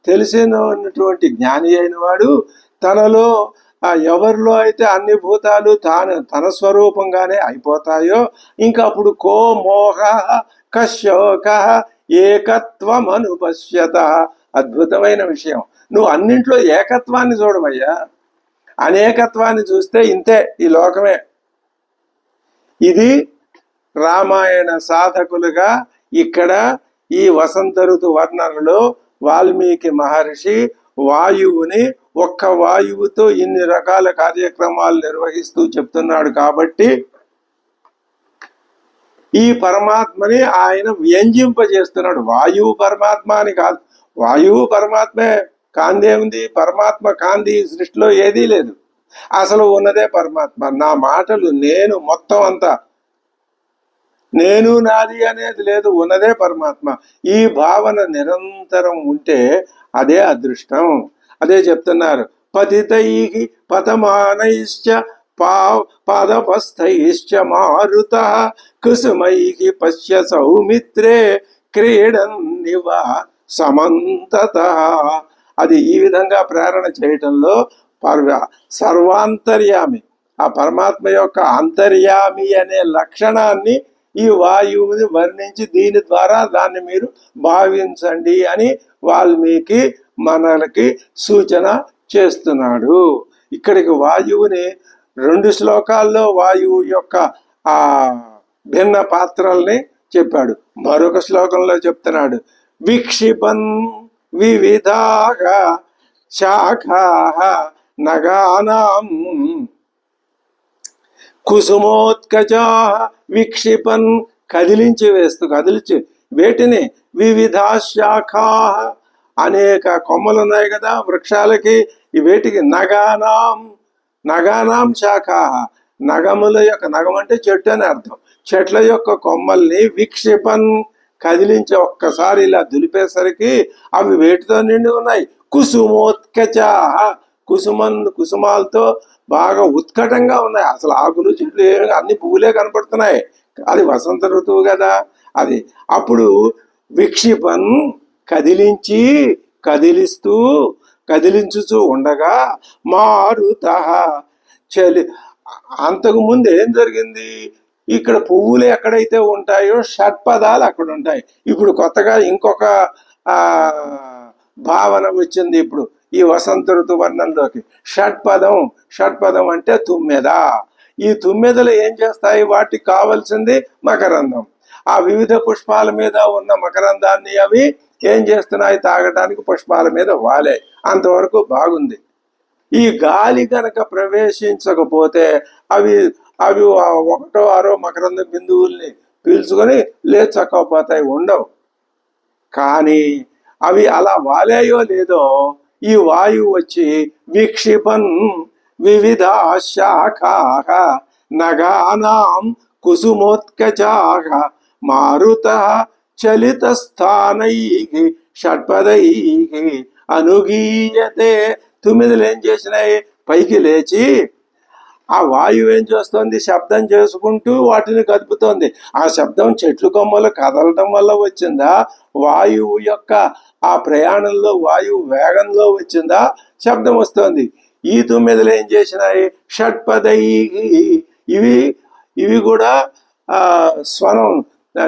తెలిసినటువంటి జ్ఞాని అయిన వాడు తనలో, ఎవరిలో అయితే అన్ని భూతాలు తన స్వరూపంగానే అయిపోతాయో, ఇంకా అప్పుడు కో మోహ కశోక ఏకత్వం అనుపశ్యత. అద్భుతమైన విషయం. నువ్వు అన్నింట్లో ఏకత్వాన్ని చూడవయ్యా, అనేకత్వాన్ని చూస్తే ఇంతే ఈ లోకమే. ఇది రామాయణ సాధకులుగా ఇక్కడ ఈ వసంత ఋతు వర్ణనలో వాల్మీకి మహర్షి వాయువుని ఒక్క వాయువుతో ఇన్ని రకాల కార్యక్రమాలు నిర్వహిస్తూ చెప్తున్నాడు. కాబట్టి ఈ పరమాత్మని ఆయన వ్యంజింపజేస్తున్నాడు. వాయువు పరమాత్మ అని కాదు, వాయువు పరమాత్మే, కాందే ఉంది. పరమాత్మ కాంది సృష్టిలో ఏదీ లేదు, అసలు ఉన్నదే పరమాత్మ. నా మాటలు నేను, మొత్తం అంతా నేను నాది అనేది లేదు, ఉన్నదే పరమాత్మ. ఈ భావన నిరంతరం ఉంటే అదే అదృష్టం. అదే చెప్తున్నారు, పతితైః పతమానైశ్చ పాదపస్థైశ్చ మారుత కుసుమైః పశ్య సౌమిత్రే క్రీడన్నివ సమంతత. అది ఈ విధంగా ప్రేరణ చేయటంలో సర్వాంతర్యామి, ఆ పరమాత్మ యొక్క అంతర్యామి అనే లక్షణాన్ని ఈ వాయువుని వర్ణించి దీని ద్వారా దాన్ని మీరు భావించండి అని వాల్మీకి మనకి సూచన చేస్తున్నాడు. ఇక్కడికి వాయువుని 2 శ్లోకాల్లో వాయువు యొక్క ఆ భిన్న పాత్రల్ని చెప్పాడు. మరొక శ్లోకంలో చెప్తున్నాడు, విక్షిపన్ వివిధాః శాఖాః నగానాం కుసుమోత్కజాః విక్షిపన్ కదిలించి వేటిని వివిధ శాఖాః అనేక కొమ్మలు ఉన్నాయి కదా వృక్షాలకి, ఈ వేటికి నగానాం శాఖాః నగముల యొక్క, నగం అంటే చెట్టు అని అర్థం, చెట్ల యొక్క కొమ్మల్ని విక్షిపన్ కదిలించి ఒక్కసారి ఇలా దులిపేసరికి అవి వేటితో నిండి ఉన్నాయి. కుసుమోత్కజాః కుసుమాలతో బాగా ఉత్కటంగా ఉన్నాయి. అసలు ఆకులు చెట్లు అన్ని పువ్వులే కనపడుతున్నాయి. అది వసంత ఋతువు కదా అది. అప్పుడు విక్షిపన్ కదిలించుచూ ఉండగా మారుతః చలి. అంతకు ముందు ఏం జరిగింది, ఇక్కడ పువ్వులు ఎక్కడైతే ఉంటాయో షట్పదాలు అక్కడ ఉంటాయి. ఇప్పుడు కొత్తగా ఇంకొక భావన వచ్చింది ఇప్పుడు ఈ వసంత ఋతు వర్ణంలోకి. షట్పదం అంటే తుమ్మెద. ఈ తుమ్మెదలు ఏం చేస్తాయి, వాటికి కావలసింది మకరందం. ఆ వివిధ పుష్పాల మీద ఉన్న మకరందాన్ని అవి ఏం చేస్తున్నాయి, తాగడానికి పుష్పాల మీద వాలే. అంతవరకు బాగుంది. ఈ గాలి కనుక ప్రవేశించకపోతే అవి ఒకటో ఆరో మకరంద బిందువుల్ని పీల్చుకొని లేచక్కపోతాయి, ఉండవు. కానీ అవి అలా వాలేయో లేదో ఈ వాయువు వచ్చి విక్షిపన్ వివిధ శాఖాః నగానాం కుసుమోత్కజాః మారుతః చలితస్థానైః షట్పదైః అనుగీయతే. తుమ్మిదలు ఏం చేసినాయి, పైకి లేచి ఆ వాయువు ఏం చేస్తోంది, శబ్దం చేసుకుంటూ వాటిని కదుపుతోంది. ఆ శబ్దం చెట్లు కొమ్మలు కదలటం వల్ల వచ్చిందా, వాయువు యొక్క ఆ ప్రయాణంలో వాయువు వేగంలో వచ్చిందా శబ్దం వస్తోంది. ఈ తుమ్మెదలు ఏం చేసినాయి, షట్పదై ఇవి కూడా స్వనం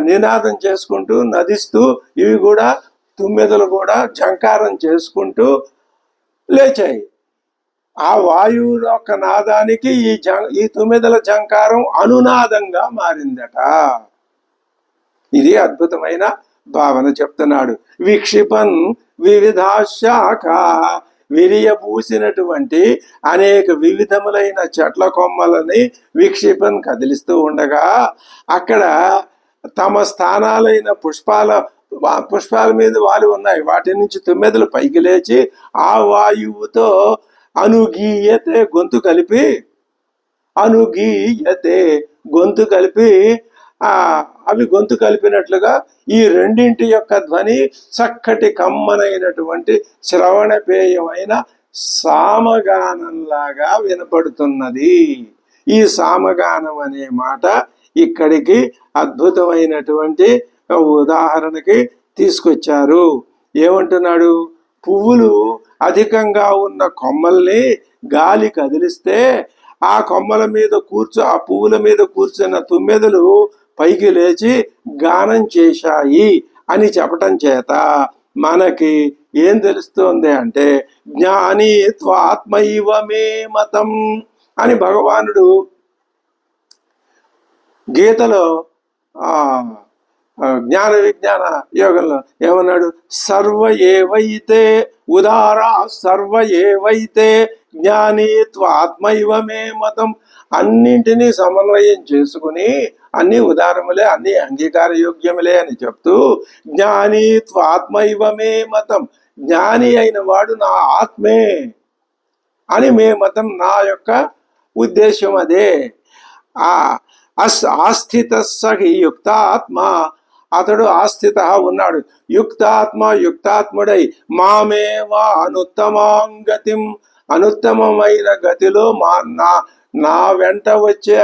నినాదం చేసుకుంటూ నదిస్తూ, ఇవి కూడా తుమ్మెదలు కూడా జంకారం చేసుకుంటూ లేచాయి. ఆ వాయువు యొక్క నాదానికి ఈ తుమ్మెదల జంకారం అనునాదంగా మారిందట. ఇది అద్భుతమైన భావన చెప్తున్నాడు. విక్షిపన్ వివిధ శాఖ విరియబూసినటువంటి అనేక వివిధములైన చెట్ల కొమ్మలని విక్షిపన్ కదిలిస్తూ ఉండగా అక్కడ తమ స్థానాలైన పుష్పాల మీద వాలి ఉన్నాయి. వాటి నుంచి తుమ్మెదలు పైకి లేచి ఆ వాయువుతో అనుగీయతే గొంతు కలిపి అవి గొంతు కలిపినట్లుగా ఈ రెండింటి యొక్క ధ్వని చక్కటి కమ్మనైనటువంటి శ్రవణపేయమైన సామగానంలాగా వినపడుతున్నది. ఈ సామగానం అనే మాట ఇక్కడికి అద్భుతమైనటువంటి ఉదాహరణకి తీసుకొచ్చారు. ఏమంటున్నాడు, పువ్వులు అధికంగా ఉన్న కొమ్మల్ని గాలి కదిలిస్తే ఆ కొమ్మల మీద ఆ పువ్వుల మీద కూర్చున్న తుమ్మెదలు పైకి లేచి గానం చేశాయి అని చెప్పటం చేత మనకి ఏం తెలుస్తోంది అంటే, జ్ఞాని త్వాత్మైవ మే మతం అని భగవానుడు గీతలో జ్ఞాన విజ్ఞాన యోగంలో ఏమన్నాడు, సర్వ ఏవైతే ఉదారా సర్వ ఏవైతే జ్ఞాని త్వాత్మైవ మే మతం. అన్నింటినీ సమన్వయం చేసుకుని అన్ని ఉదారములే, అన్ని అంగీకార యోగ్యములే అని చెప్తూ జ్ఞాని త్వాత్మైవ మే మతం, జ్ఞాని అయిన వాడు నా ఆత్మే అని మే మతం, నా యొక్క ఉద్దేశం అదే. ఆస్థిత సహి యుక్తాత్మ, అతడు ఆస్థిత ఉన్నాడు, యుక్తాత్ముడై మామేవా అనుత్తమాంగతిం, అనుత్తమమైన గతిలో నా వెంట వచ్చే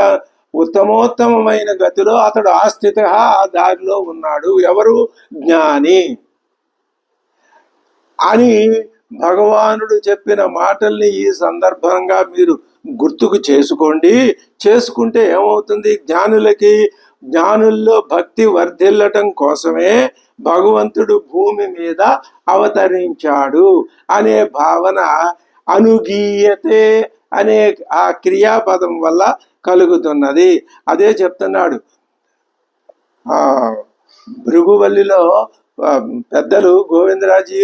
ఉత్తమోత్తమైన గతిలో అతడు ఆస్థిత ఆ దారిలో ఉన్నాడు. ఎవరు, జ్ఞాని అని భగవానుడు చెప్పిన మాటల్ని ఈ సందర్భంగా మీరు గుర్తుకు చేసుకుంటే ఏమవుతుంది, జ్ఞానుల్లో భక్తి వర్ధిల్లటం కోసమే భగవంతుడు భూమి మీద అవతరించాడు అనే భావన అనుగీయతే అనే ఆ క్రియాపదం వల్ల కలుగుతున్నది. అదే చెప్తున్నాడు భృగువల్లిలో పెద్దలు గోవిందరాజీ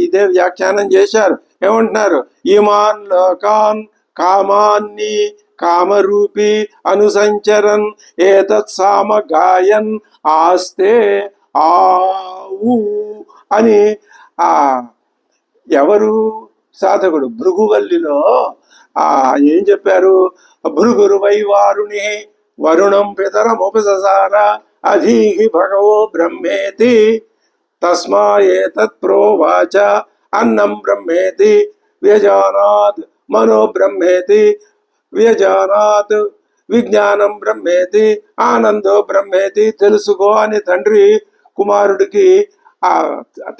ఇదే వ్యాఖ్యానం చేశారు. ఏమంటున్నారు? ఇమాన్ లోకాన్ కామాన్ని కామరూపి అనుసంచరన్ ఏతత్ సామ గాయన్ ఆస్తే ఆవు అని ఆ ఎవరు సాధకుడు భృగువల్లిలో ఏం చెప్పారు? భృగురు వైవారుని వరుణం పితరముపససార అధీహి భగవో బ్రహ్మేతి తస్మాయేతత్ ప్రోవాచ అన్నం బ్రహ్మేతి వ్యజానాత్ మనో బ్రహ్మేతి వ్యజానాత్ విజ్ఞానం బ్రహ్మేతి ఆనందో బ్రహ్మేతి తెలుసుకో అని తండ్రి కుమారుడికి ఆ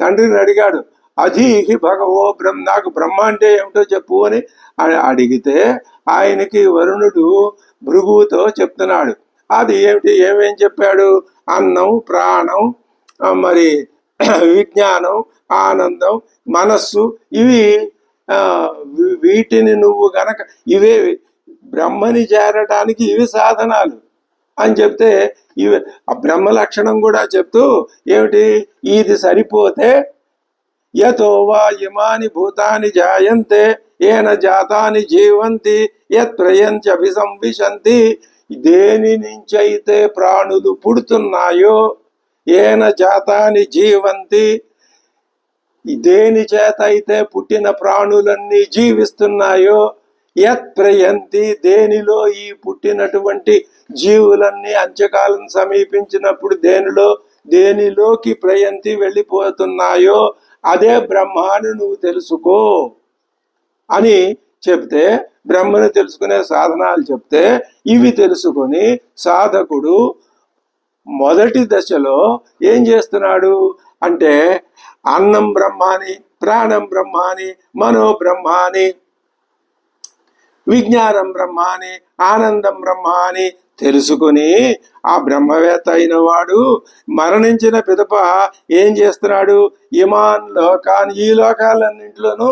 తండ్రిని అడిగాడు. అధీహి భగవో నాకు బ్రహ్మ అంటే ఏమిటో చెప్పు అని అడిగితే ఆయనకి వరుణుడు భృగువుతో చెప్తున్నాడు. అది ఏమేం చెప్పాడు? అన్నం, ప్రాణం, మరి విజ్ఞానం, ఆనందం, మనస్సు, ఇవి వీటిని నువ్వు గనక ఇవే బ్రహ్మని చేరడానికి ఇవి సాధనాలు అని చెప్తే ఇవి బ్రహ్మ లక్షణం కూడా చెప్తూ ఏమిటి? ఇది సరిపోతే యతో వా ఇమాని భూతాని జాయంతే ఏన జాతాని జీవంతి యత్రయంతి అభిసంవిశంతి, దేని నుంచి అయితే ప్రాణులు పుడుతున్నాయో, ఏన జాతాని జీవంతి, దేని చేత అయితే పుట్టిన ప్రాణులన్నీ జీవిస్తున్నాయో, యత్రయంతి, దేనిలో ఈ పుట్టినటువంటి జీవులన్నీ అంత్యకాలం సమీపించినప్పుడు దేనిలోకి ప్రయంతి వెళ్ళిపోతున్నాయో అదే బ్రహ్మాన్ని నువ్వు తెలుసుకో అని చెప్తే, బ్రహ్మను తెలుసుకునే సాధనాలు చెప్తే ఇవి తెలుసుకొని సాధకుడు మొదటి దశలో ఏం చేస్తున్నాడు అంటే అన్నం బ్రహ్మాని, ప్రాణం బ్రహ్మాని, మనో బ్రహ్మాని, విజ్ఞానం బ్రహ్మాని, ఆనందం బ్రహ్మాని తెలుసుకుని ఆ బ్రహ్మవేత్త అయిన వాడు మరణించిన పిదప ఏం చేస్తున్నాడు? ఇమాన్ లోకాన్, ఈ లోకాలన్నింటిలోనూ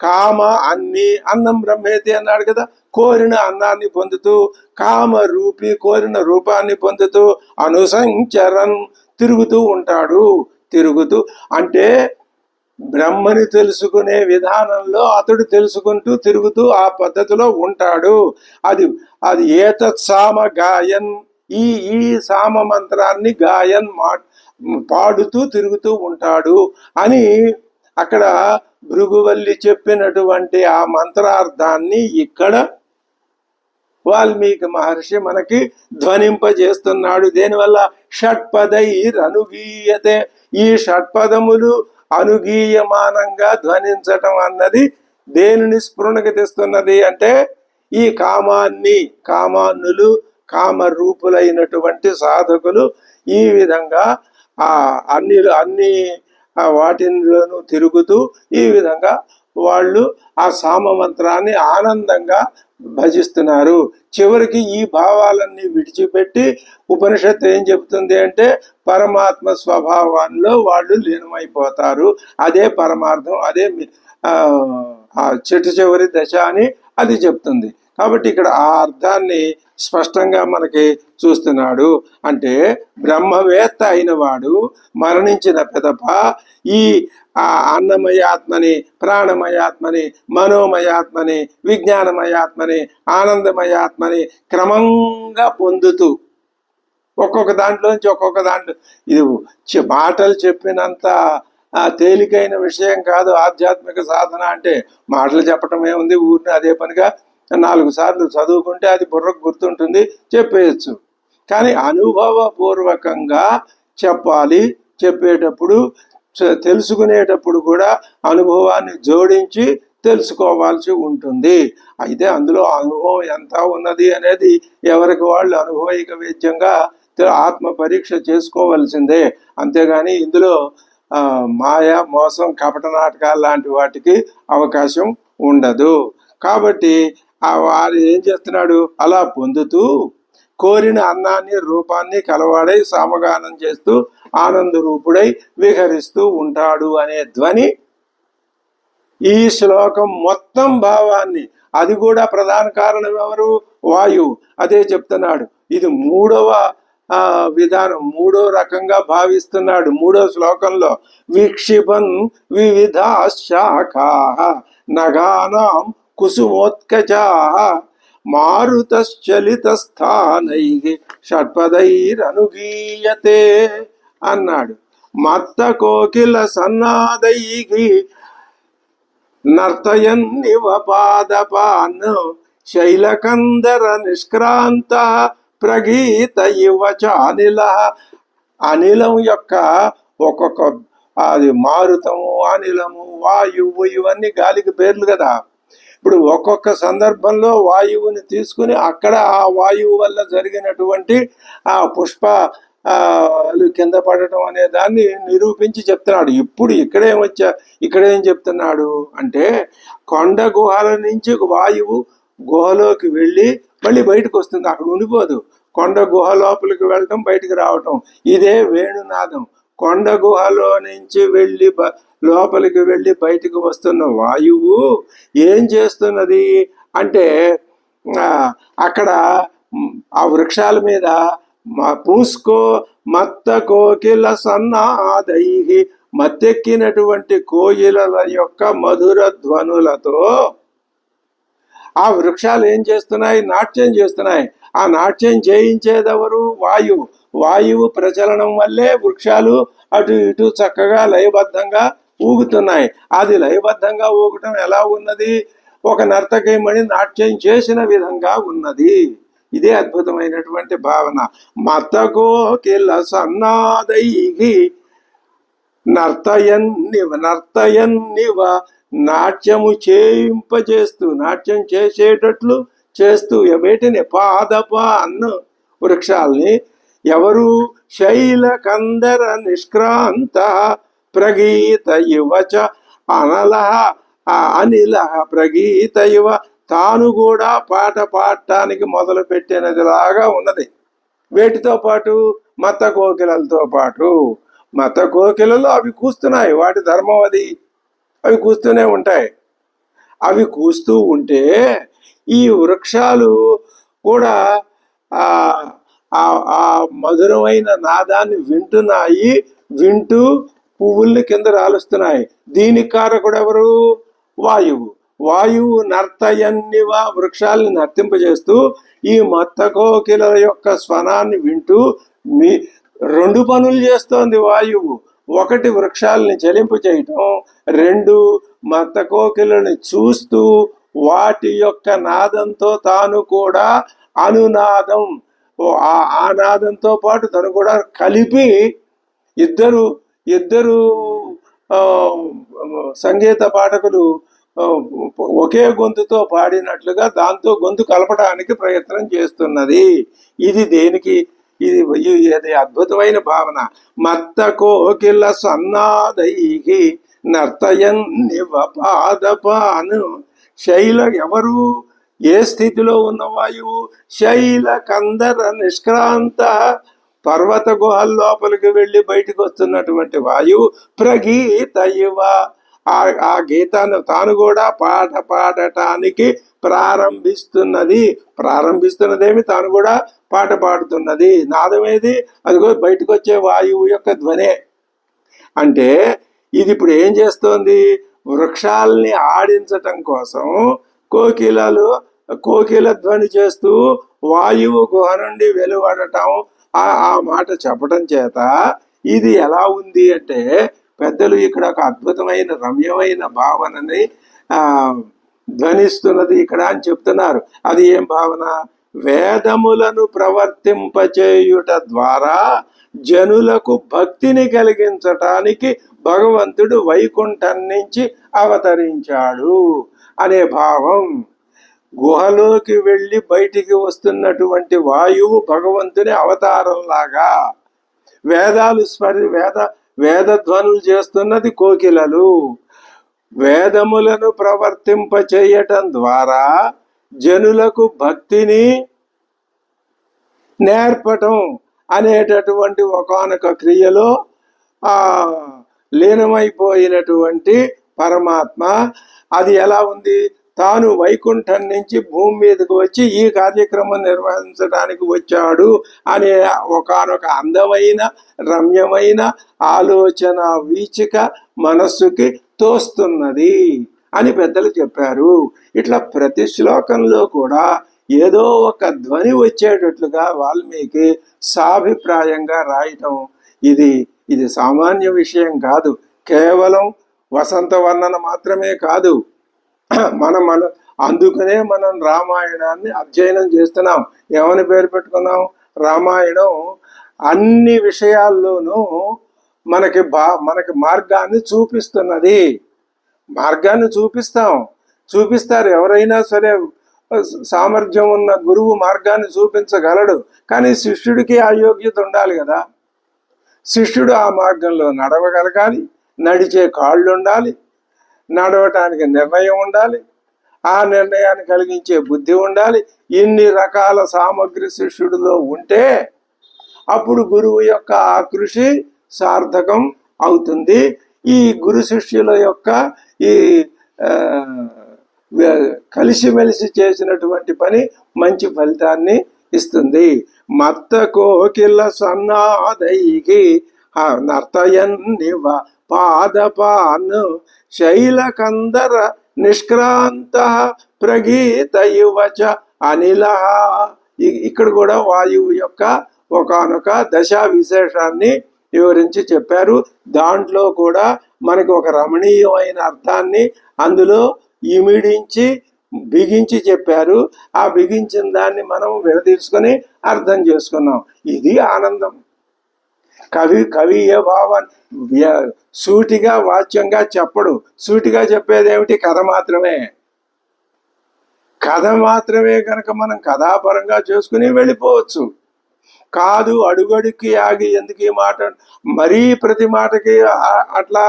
కామ అన్ని, అన్నం బ్రహ్మేతి అన్నాడు కదా, కోరిన అన్నాన్ని పొందుతూ, కామ రూపి కోరిన రూపాన్ని పొందుతూ, అనుసంచరన్ తిరుగుతూ ఉంటాడు. తిరుగుతూ అంటే బ్రహ్మని తెలుసుకునే విధానంలో అతడు తెలుసుకుంటూ తిరుగుతూ ఆ పద్ధతిలో ఉంటాడు. అది ఏతత్ సామ గాయన్, ఈ సామ మంత్రాన్ని గాయన్ పాడుతూ తిరుగుతూ ఉంటాడు అని అక్కడ భృగువల్లి చెప్పినటువంటి ఆ మంత్రార్థాన్ని ఇక్కడ వాల్మీకి మహర్షి మనకి ధ్వనింపజేస్తున్నాడు. దేనివల్ల? షట్పదైర్ అనుగీయతే, ఈ షట్పదములు అనుగీయమానంగా ధ్వనించటం అన్నది దేనిని స్ఫురణకు తెస్తున్నది అంటే ఈ కామాన్నులు కామరూపులైనటువంటి సాధకులు ఈ విధంగా అన్ని వాటిలోనూ తిరుగుతూ ఈ విధంగా వాళ్ళు ఆ సామ మంత్రాన్ని ఆనందంగా భజిస్తున్నారు. చివరికి ఈ భావాలన్నీ విడిచిపెట్టి ఉపనిషత్తు ఏం చెబుతుంది అంటే పరమాత్మ స్వభావాల్లో వాళ్ళు లీనమైపోతారు. అదే పరమార్థం, అదే చివరి దశ అని అది చెప్తుంది. కాబట్టి ఇక్కడ ఆ అర్థాన్ని స్పష్టంగా మనకి చూస్తున్నాడు. అంటే బ్రహ్మవేత్త అయిన వాడు మరణించిన పిదప ఈ అన్నమయాత్మని, ప్రాణమయాత్మని, మనోమయాత్మని, విజ్ఞానమయాత్మని, ఆనందమయాత్మని క్రమంగా పొందుతూ ఒక్కొక్క దాంట్లోంచి ఒక్కొక్క దాంట్లో, ఇది మాటలు చెప్పినంత తేలికైన విషయం కాదు ఆధ్యాత్మిక సాధన అంటే. మాటలు చెప్పటం ఏముంది, ఊరిని అదే పనిగా 4 సార్లు చదువుకుంటే అది బుర్రకు గుర్తుంటుంది, చెప్పేయచ్చు. కానీ అనుభవపూర్వకంగా చెప్పాలి. చెప్పేటప్పుడు తెలుసుకునేటప్పుడు కూడా అనుభవాన్ని జోడించి తెలుసుకోవాల్సి ఉంటుంది. అయితే అందులో అనుభవం ఎంత ఉన్నది అనేది ఎవరికి వాళ్ళు అనుభవైక వేద్యంగా ఆత్మ పరీక్ష చేసుకోవలసిందే. అంతేగాని ఇందులో మాయ, మోసం, కపట నాటకాలు లాంటి వాటికి అవకాశం ఉండదు. కాబట్టి వారు ఏం చేస్తున్నాడు? అలా పొందుతూ కోరిన అన్నాన్ని రూపాన్ని కలవాడై సామగానం చేస్తూ ఆనంద రూపుడై విహరిస్తూ ఉంటాడు అనే ధ్వని ఈ శ్లోకం మొత్తం భావాన్ని, అది కూడా ప్రధాన కారణం ఎవరు? వాయువు. అదే చెప్తున్నాడు. ఇది 3వ విధానం మూడో రకంగా భావిస్తున్నాడు. మూడో శ్లోకంలో వీక్షిపన్ వివిధ శాఖా నగానాం కుసుమోత్కచా మారుతశ్చలితస్థానై షట్పదైరనుగీయతే అన్నాడు. మత్త కోకిల సన్నాదై నర్తయన్నివ పాదపాన్ శైలకందర నిష్క్రాంత ప్రగీత ఇవ చానిల. అనిలం యొక్క ఒక్కొక్క అది మారుతము, అనిలము, వాయువు ఇవన్నీ గాలికి పేర్లు కదా. ఇప్పుడు ఒక్కొక్క సందర్భంలో వాయువుని తీసుకుని అక్కడ ఆ వాయువు వల్ల జరిగినటువంటి ఆ పుష్ప కింద పడటం అనే దాన్ని నిరూపించి చెప్తున్నాడు. ఇప్పుడు ఇక్కడేం చెప్తున్నాడు అంటే, కొండ గుహల నుంచి వాయువు గుహలోకి వెళ్ళి మళ్ళీ బయటకు వస్తుంది, అక్కడ ఉండిపోదు. కొండ గుహ లోపలికి వెళ్ళటం, బయటికి రావటం, ఇదే వేణునాదం. కొండ గుహలో నుంచి వెళ్ళి లోపలికి వెళ్ళి బయటికి వస్తున్న వాయువు ఏం చేస్తున్నది అంటే, అక్కడ ఆ వృక్షాల మీద పూసుకో మత్త కోకిల సన్నాదై మత్తెక్కినటువంటి కోయిలల యొక్క మధుర ధ్వనులతో ఆ వృక్షాలు ఏం చేస్తున్నాయి? నాట్యం చేస్తున్నాయి. ఆ నాట్యం చేయించేదెవరు? వాయువు. వాయువు ప్రచలనం వల్లే వృక్షాలు అటు ఇటు చక్కగా లయబద్ధంగా ఊగుతున్నాయి. అది లయబద్ధంగా ఊగటం ఎలా ఉన్నది? ఒక నర్తకీమణి నాట్యం చేసిన విధంగా ఉన్నది. ఇదే అద్భుతమైనటువంటి భావన. మత్త కోకిల సన్నాదై నర్తయన్నివ నాట్యము చేయింపజేస్తూ, నాట్యం చేసేటట్లు చేస్తూ వేటిని? పాదపాన్ వృక్షాల్ని. ఎవరు? శైల కందర నిష్క్రాంత ప్రగీత ఇవచ అనల అనిల ప్రగీత ఇవ. తాను కూడా పాట పాడటానికి మొదలు పెట్టినదిలాగా ఉన్నది. వేటితో పాటు? మత కోకిలలతో పాటు. మత కోకిలలు అవి కూస్తున్నాయి, వాటి ధర్మం అది, అవి కూస్తూనే ఉంటాయి. అవి కూస్తూ ఉంటే ఈ వృక్షాలు కూడా ఆ మధురమైన నాదాన్ని వింటున్నాయి. వింటూ పువ్వుల్ని కింద రాలుస్తున్నాయి. దీనికి కారకుడు ఎవరు? వాయువు. వాయువు నర్తయన్నివ వృక్షాలని నర్తింపజేస్తూ ఈ మత్త కోకిల యొక్క స్వనాన్ని వింటూ రెండు పనులు చేస్తోంది వాయువు. ఒకటి వృక్షాలని చలింపు చేయటం, రెండు మత్త కోకిలని చూస్తూ వాటి యొక్క నాదంతో తాను కూడా అనునాదం, ఆ నాదంతో పాటు తను కూడా కలిపి ఇద్దరు సంగీత పాఠకులు ఒకే గొంతుతో పాడినట్లుగా దాంతో గొంతు కలపడానికి ప్రయత్నం చేస్తున్నది. ఇది దేనికి? ఇది అద్భుతమైన భావన. మత్త కోకిల సన్నాదై నర్తయన్నివ పాదపాన్ శైల. ఎవరు? ఏ స్థితిలో ఉన్న వాయువు? శైల కందర నిష్క్రాంత పర్వత గుహల లోపలికి వెళ్ళి బయటికి వస్తున్నటువంటి వాయువు ప్రగీత ఇవ ఆ గీతాన్ని తాను కూడా పాట పాడటానికి ప్రారంభిస్తున్నదేమి తాను కూడా పాట పాడుతున్నది. నాదమేది? అదిగో బయటకు వచ్చే వాయువు యొక్క ధ్వనే. అంటే ఇది ఇప్పుడు ఏం చేస్తోంది? వృక్షాలని ఆడించటం కోసం కోకిల ధ్వని చేస్తూ వాయువు గుహ నుండి వెలువడటం, ఆ మాట చెప్పటం చేత ఇది ఎలా ఉంది అంటే, పెద్దలు ఇక్కడ ఒక అద్భుతమైన రమ్యమైన భావనని ధ్వనిస్తున్నది ఇక్కడ అని చెప్తున్నారు. అది ఏం భావన? వేదములను ప్రవర్తింపచేయుట ద్వారా జనులకు భక్తిని కలిగించటానికి భగవంతుడు వైకుంఠం నుంచి అవతరించాడు అనే భావం. గుహలోకి వెళ్ళి బయటికి వస్తున్నటువంటి వాయువు భగవంతుని అవతారంలాగా, వేద ధ్వనులు చేస్తున్నది కోకిలలు. వేదములను ప్రవర్తింప చేయటం ద్వారా జనులకు భక్తిని నేర్పటం అనేటటువంటి ఒకానొక క్రియలో లీనమైపోయినటువంటి పరమాత్మ. అది ఎలా ఉంది? తాను వైకుంఠం నుంచి భూమి మీదకు వచ్చి ఈ కార్యక్రమం నిర్వహించడానికి వచ్చాడు అనే ఒకానొక అందమైన రమ్యమైన ఆలోచన వీచిక మనస్సుకి తోస్తున్నది అని పెద్దలు చెప్పారు. ఇట్లా ప్రతి శ్లోకంలో కూడా ఏదో ఒక ధ్వని వచ్చేటట్లుగా వాల్మీకి సాభిప్రాయంగా రాయటం ఇది సామాన్య విషయం కాదు. కేవలం వసంత వర్ణన మాత్రమే కాదు. మనం అందుకనే మనం రామాయణాన్ని అధ్యయనం చేస్తున్నాం. ఏమని పేరు పెట్టుకున్నాం? రామాయణం అన్ని విషయాల్లోనూ మనకి మార్గాన్ని చూపిస్తున్నది. మార్గాన్ని చూపిస్తారు. ఎవరైనా సరే సామర్థ్యం ఉన్న గురువు మార్గాన్ని చూపించగలడు. కానీ శిష్యుడికి ఆ యోగ్యత ఉండాలి కదా. శిష్యుడు ఆ మార్గంలో నడవగలగాలి, నడిచే కాళ్ళు ఉండాలి, నడవటానికి నిర్ణయం ఉండాలి, ఆ నిర్ణయాన్ని కలిగించే బుద్ధి ఉండాలి. ఇన్ని రకాల సామగ్రి శిష్యుడిలో ఉంటే అప్పుడు గురువు యొక్క ఆ కృషి సార్థకం అవుతుంది. ఈ గురు శిష్యుల యొక్క ఈ కలిసిమెలిసి చేసినటువంటి పని మంచి ఫలితాన్ని ఇస్తుంది. మత్త కోకిల సన్నాదైకి నర్తయన్నివ పాదపాన్ శైలకందర నిష్క్రాంత ప్రగీత యువచ అనిల. ఇక్కడ కూడా వాయువు యొక్క ఒకానొక దశా విశేషాన్ని వివరించి చెప్పారు. దాంట్లో కూడా మనకు ఒక రమణీయమైన అర్థాన్ని అందులో ఇమిడించి బిగించి చెప్పారు. ఆ బిగించిన దాన్ని మనం విడదీసుకొని అర్థం చేసుకున్నాం. ఇది ఆనందం. కవి భావాన్ని సూటిగా వాచ్యంగా చెప్పడు. సూటిగా చెప్పేది ఏమిటి? కథ మాత్రమే కనుక మనం కథాపరంగా చేసుకుని వెళ్ళిపోవచ్చు. కాదు, అడుగడుక్కి ఆగి ఎందుకు ఈ మాట, మరీ ప్రతి మాటకి అట్లా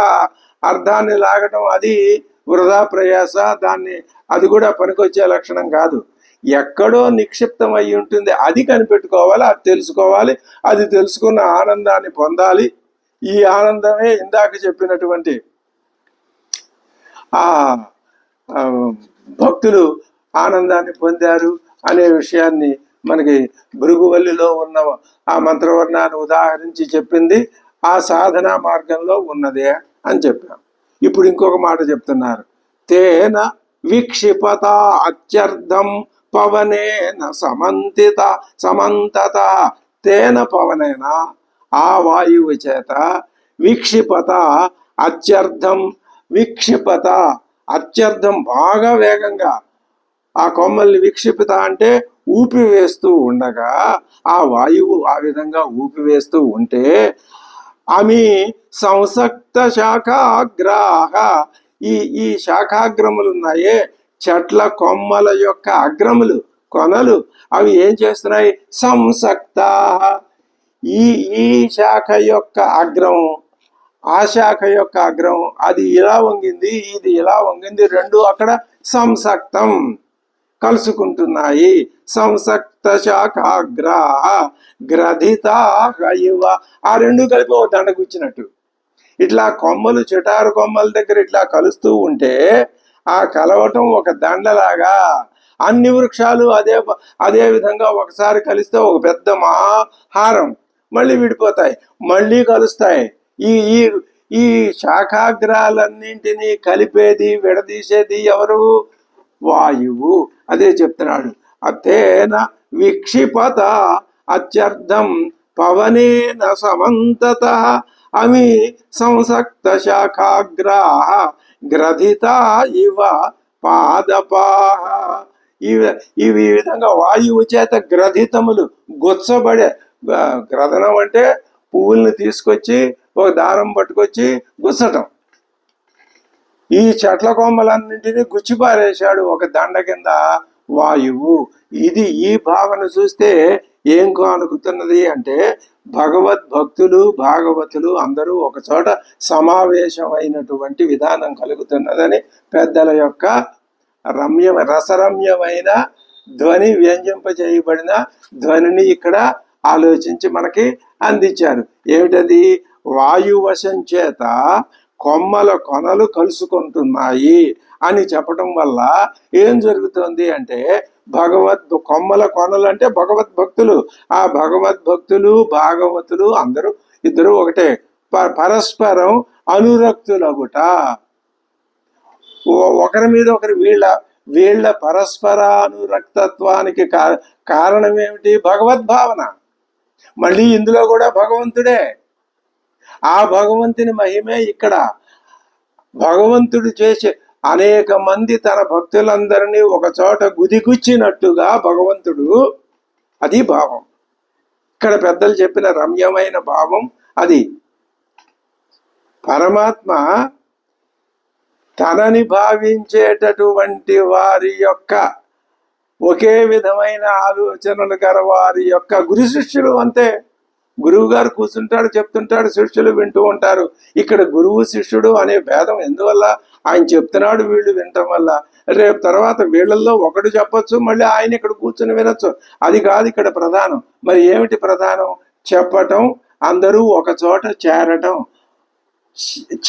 అర్థాన్ని లాగటం అది వృధా ప్రయాస. అది కూడా పనికొచ్చే లక్షణం కాదు. ఎక్కడో నిక్షిప్తం అయి ఉంటుంది, అది కనిపెట్టుకోవాలి, అది తెలుసుకోవాలి. అది తెలుసుకున్న ఆనందాన్ని పొందాలి. ఈ ఆనందమే ఇందాక చెప్పినటువంటి ఆ భక్తులు ఆనందాన్ని పొందారు అనే విషయాన్ని మనకి భృగువల్లిలో ఉన్న ఆ మంత్రవర్ణాన్ని ఉదాహరించి చెప్పింది ఆ సాధనా మార్గంలో ఉన్నదే అని చెప్పాం. ఇప్పుడు ఇంకొక మాట చెప్తున్నారు. తేన విక్షిపత అత్యర్థం పవనేన సమంతత తేన పవనేన ఆ వాయువు చేత విక్షిపత అత్యర్థం బాగా వేగంగా ఆ కొమ్మల్ని విక్షిపిత అంటే ఊపివేస్తూ ఉండగా ఆ వాయువు ఆ విధంగా ఊపివేస్తూ ఉంటే అమి సంసక్త శాఖాగ్రాహ ఈ శాఖాగ్రములు ఉన్నాయే, చెట్ల కొమ్మల యొక్క అగ్రములు కొనలు, అవి ఏం చేస్తున్నాయి? సంసక్త. ఈ శాఖ యొక్క అగ్రం ఆ శాఖ యొక్క అగ్రం అది ఇలా వంగింది, ఇది ఇలా వంగింది, రెండు అక్కడ సంసక్తం కలుసుకుంటున్నాయి. సంసక్త శాఖాగ్ర గ్రథిత ఇవ ఆ రెండు కలిపి ఓ దండ కూర్చున్నట్టు ఇట్లా కొమ్మలు చిటారు కొమ్మల దగ్గర ఇట్లా కలుస్తూ ఉంటే ఆ కలవటం ఒక దండలాగా అన్ని వృక్షాలు అదే విధంగా ఒకసారి కలిస్తే ఒక పెద్ద మహాహారం. మళ్ళీ విడిపోతాయి, మళ్ళీ కలుస్తాయి. ఈ శాఖాగ్రాలన్నింటినీ కలిపేది విడదీసేది ఎవరు? వాయువు. అదే చెప్తున్నాడు. అతేన విక్షిపత అత్యర్థం పవనేన సమంతత అమి సంసక్త శాఖాగ్రా గ్రథిత ఇవ పాదపాహ. ఈ విధంగా వాయువు చేత గ్రథితములు గుచ్చబడే, గ్రథనం అంటే పువ్వుల్ని తీసుకొచ్చి ఒక దారం పట్టుకొచ్చి గుచ్చటం. ఈ చెట్ల కొమ్మలన్నింటినీ గుచ్చిపారేశాడు ఒక దండ కింద వాయువు. ఈ భావన చూస్తే ఏం కానుకుతున్నది అంటే భగవద్భక్తులు భాగవతులు అందరూ ఒక చోట సమావేశమైనటువంటి విధానం కలుగుతున్నదని పెద్దల యొక్క రసరమ్యమైన ధ్వని వ్యంజింపజేయబడిన ధ్వనిని ఇక్కడ ఆలోచించి మనకి అందించారు. ఏమిటది? వాయువశం చేత కొమ్మల కొనలు కలుసుకుంటున్నాయి అని చెప్పడం వల్ల ఏం జరుగుతుంది అంటే కొమ్మల కొనలు అంటే భగవద్భక్తులు. ఆ భగవద్భక్తులు భాగవతులు అందరూ ఇద్దరు ఒకటే, పరస్పరం అనురక్తులగుట. ఒకరి మీద ఒకరి వీళ్ళ పరస్పరానురక్తత్వానికి కారణం ఏమిటి? భగవద్భావన. మళ్ళీ ఇందులో కూడా భగవంతుడే. ఆ భగవంతుని మహిమే ఇక్కడ. భగవంతుడు చేసే అనేక మంది తన భక్తులందరినీ ఒక చోట గుదిగుచ్చినట్టుగా భగవంతుడు, అది భావం. ఇక్కడ పెద్దలు చెప్పిన రమ్యమైన భావం అది. పరమాత్మ తనని భావించేటటువంటి వారి యొక్క ఒకే విధమైన ఆలోచనలు గల వారి యొక్క గురు శిష్యులు అంతే. గురువు గారు కూర్చుంటాడు, చెప్తుంటాడు, శిష్యులు వింటూ ఉంటారు. ఇక్కడ గురువు శిష్యుడు అనే భేదం ఎందువల్ల? ఆయన చెప్తున్నాడు, వీళ్ళు వినటం వల్ల. రేపు తర్వాత వీళ్ళల్లో ఒకడు చెప్పొచ్చు, మళ్ళీ ఆయన ఇక్కడ కూర్చుని వినొచ్చు. అది కాదు ఇక్కడ ప్రధానం. మరి ఏమిటి ప్రధానం? చెప్పటం, అందరూ ఒక చోట చేరటం,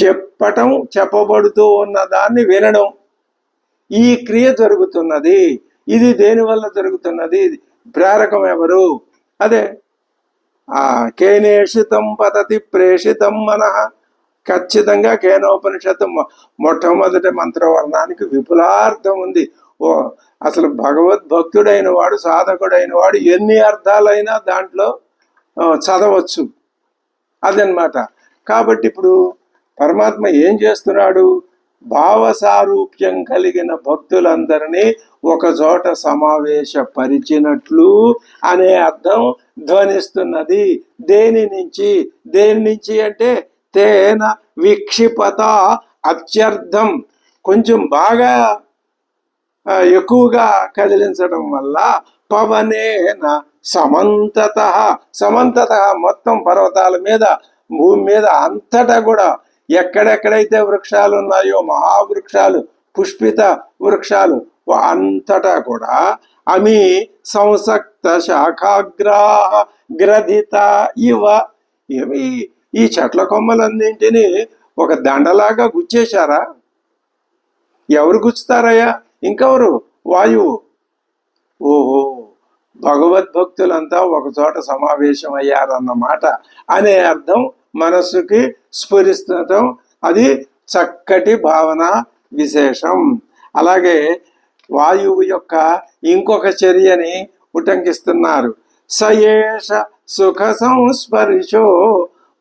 చెప్పటం, చెప్పబడుతూ ఉన్న దాన్ని వినడం, ఈ క్రియ జరుగుతున్నది. ఇది దేని వల్ల జరుగుతున్నది? ప్రేరకం ఎవరు? అదే కేనేషితం పతతి ప్రేషితం మనః. ఖచ్చితంగా కేనోపనిషత్తు మొట్టమొదటి మంత్రవర్ణానికి విపులార్థం ఉంది. అసలు భగవద్భక్తుడైన వాడు, సాధకుడైన వాడు ఎన్ని అర్థాలైనా దాంట్లో చదవచ్చు. అదనమాట. కాబట్టి ఇప్పుడు పరమాత్మ ఏం చేస్తున్నాడు? భావసారూప్యం కలిగిన భక్తులందరినీ ఒక చోట సమావేశపరిచినట్లు అనే అర్థం ధ్వనిస్తున్నది. దేని నుంచి అంటే తేన విక్షిపత అత్యర్థం. కొంచెం బాగా ఎక్కువగా కదిలించడం వల్ల పవనేన సమంతత మొత్తం పర్వతాల మీద, భూమి మీద అంతటా కూడా ఎక్కడెక్కడైతే వృక్షాలు ఉన్నాయో, మహావృక్షాలు, పుష్పిత వృక్షాలు అంతటా కూడా అమి సంసక్త శాఖాగ్రధిత ఇవ. ఈ చెట్ల కొమ్మలన్నింటినీ ఒక దండలాగా గుచ్చేశారా? ఎవరు గుచ్చుతారయ్యా? ఇంకెవరు? వాయువు. ఓహో, భగవద్భక్తులంతా ఒక చోట సమావేశం అయ్యారన్నమాట అనే అర్థం మనస్సుకి స్ఫురిస్తటం. అది చక్కటి భావన విశేషం. అలాగే వాయువు యొక్క ఇంకొక చర్యని ఉటంకిస్తున్నారు. సయేష సుఖ సంస్పర్శో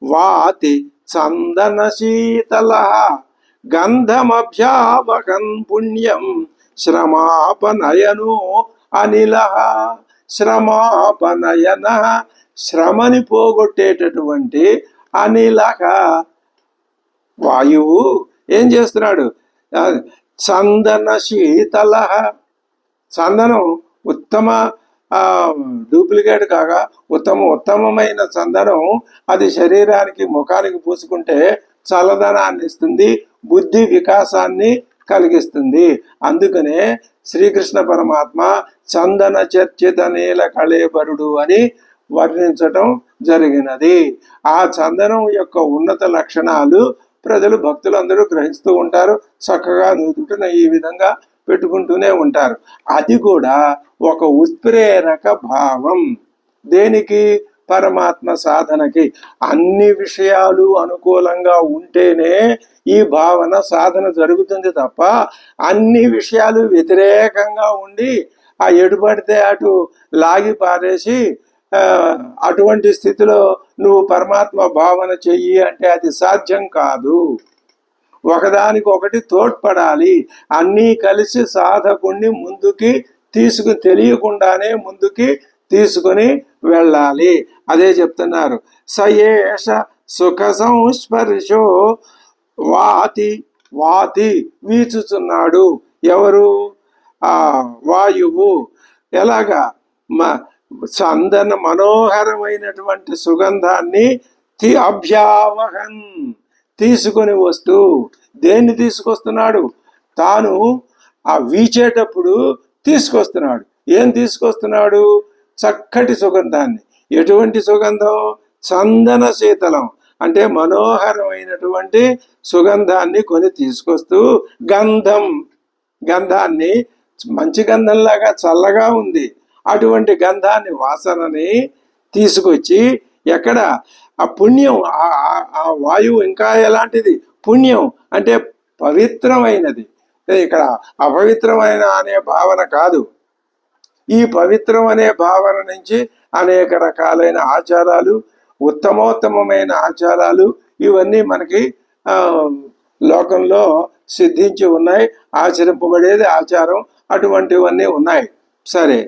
వాతి చందన శీతల గంధమభ్యావకన్ పుణ్యం శ్రమాపనయనో అనిల. శ్రమాపనయన, శ్రమని పోగొట్టేటటువంటి అనిలక వాయువు ఏం చేస్తున్నాడు? చందన శీతల. చందనం ఉత్తమ డూప్లికేట్ కాగా ఉత్తమమైన చందనం అది శరీరానికి, ముఖానికి పూసుకుంటే చల్లదనాన్ని ఇస్తుంది, బుద్ధి వికాసాన్ని కలిగిస్తుంది. అందుకనే శ్రీకృష్ణ పరమాత్మ చందన చర్చిత నీల కళేబరుడు అని వర్ణించటం జరిగినది. ఆ చందనం యొక్క ఉన్నత లక్షణాలు ప్రజలు, భక్తులందరూ గ్రహిస్తూ ఉంటారు. చక్కగా నూతుటన ఈ విధంగా పెట్టుకుంటూనే ఉంటారు. అది కూడా ఒక ఉత్ప్రేరక భావం. దేనికి? పరమాత్మ సాధనకి. అన్ని విషయాలు అనుకూలంగా ఉంటేనే ఈ భావన సాధన జరుగుతుంది తప్ప అన్ని విషయాలు వ్యతిరేకంగా ఉండి ఆ ఎటుపడితే అటు లాగి పారేసి అటువంటి స్థితిలో నువ్వు పరమాత్మ భావన చెయ్యి అంటే అది సాధ్యం కాదు. ఒకదానికొకటి తోడ్పడాలి. అన్నీ కలిసి సాధకుణ్ణి ముందుకి తెలియకుండానే ముందుకి తీసుకుని వెళ్ళాలి. అదే చెప్తున్నారు. సయేష సుఖ సంస్పర్శో వాతి వీచుచున్నాడు. ఎవరు? ఆ వాయువు. ఎలాగా? చందన మనోహరమైనటువంటి సుగంధాన్ని అభ్యావహన్ తీసుకుని వస్తూ. దేన్ని తీసుకొస్తున్నాడు? తాను ఆ వీచేటప్పుడు తీసుకొస్తున్నాడు. ఏం తీసుకొస్తున్నాడు? చక్కటి సుగంధాన్ని. ఎటువంటి సుగంధం? చందన శీతలం. అంటే మనోహరమైనటువంటి సుగంధాన్ని కొని తీసుకొస్తూ గంధాన్ని మంచి గంధంలాగా చల్లగా ఉంది, అటువంటి గంధాన్ని వాసనని తీసుకొచ్చి ఎక్కడ ఆ పుణ్యం, ఆ వాయువు ఇంకా ఎలాంటిది, పుణ్యం అంటే పవిత్రమైనది. ఇక్కడ అపవిత్రమైన అనే భావన కాదు, ఈ పవిత్రం అనే భావన నుంచి అనేక రకాలైన ఆచారాలు, ఉత్తమోత్తమైన ఆచారాలు ఇవన్నీ మనకి లోకంలో సిద్ధించి ఉన్నాయి, ఆచరింపబడేది ఆచారం, అటువంటివన్నీ ఉన్నాయి. సరే,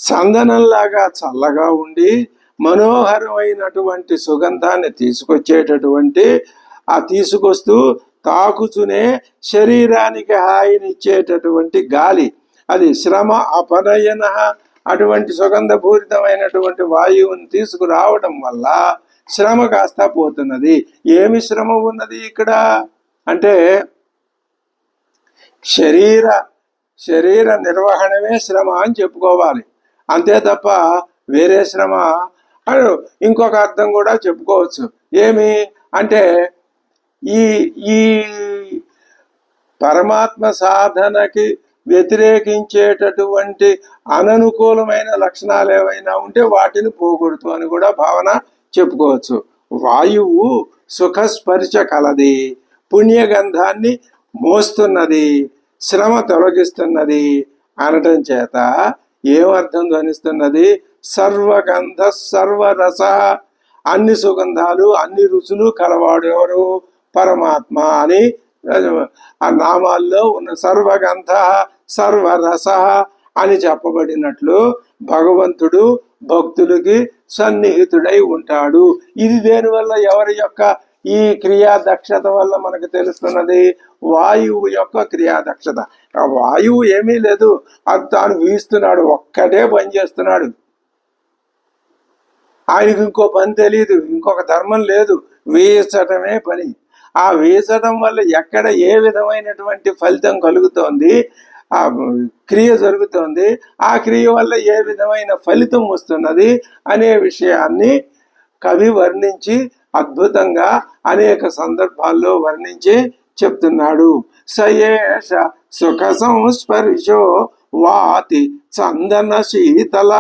సందనంలాగా చల్లగా ఉండి మనోహరమైనటువంటి సుగంధాన్ని తీసుకొచ్చేటటువంటి తీసుకొస్తూ తాకుచునే శరీరానికి హాయినిచ్చేటటువంటి గాలి, అది శ్రమ అపనయన, అటువంటి సుగంధపూరితమైనటువంటి వాయువుని తీసుకురావడం వల్ల శ్రమ కాస్త పోతున్నది. ఏమి శ్రమ ఉన్నది ఇక్కడ అంటే శరీర నిర్వహణమే శ్రమ అని చెప్పుకోవాలి, అంతే తప్ప వేరే శ్రమ ఇంకొక అర్థం కూడా చెప్పుకోవచ్చు. ఏమి అంటే ఈ ఈ పరమాత్మ సాధనకి వ్యతిరేకించేటటువంటి అననుకూలమైన లక్షణాలు ఏవైనా ఉంటే వాటిని పోగొడుతూ అని కూడా భావన చెప్పుకోవచ్చు. వాయువు సుఖస్పర్శ కలది, పుణ్యగంధాన్ని మోస్తున్నది, శ్రమ తొలగిస్తున్నది అనటం చేత ఏమర్థం ధ్వనిస్తున్నది? సర్వగంధ సర్వరస, అన్ని సుగంధాలు అన్ని రుచులు కలవాడు ఎవరు? పరమాత్మ అని ఆ నామాల్లో ఉన్న సర్వగంధ సర్వరస అని చెప్పబడినట్లు భగవంతుడు భక్తులకి సన్నిహితుడై ఉంటాడు. ఇది దేనివల్ల, ఎవరి యొక్క ఈ క్రియా దక్షత వల్ల మనకు తెలుస్తున్నది? వాయువు యొక్క క్రియా దక్షత. ఆ వాయువు ఏమీ లేదు, అది తాను వీస్తున్నాడు, ఒక్కటే పని చేస్తున్నాడు, ఆయనకు ఇంకో పని తెలియదు, ఇంకొక ధర్మం లేదు, వీచటమే పని. ఆ వీచడం వల్ల ఎక్కడ ఏ విధమైనటువంటి ఫలితం కలుగుతోంది, ఆ క్రియ జరుగుతోంది, ఆ క్రియ వల్ల ఏ విధమైన ఫలితం వస్తున్నది అనే విషయాన్ని కవి వర్ణించి అద్భుతంగా అనేక సందర్భాల్లో వర్ణించి చెప్తున్నాడు. సయేష సుఖ సంస్పర్శో వాతి చందన శీతల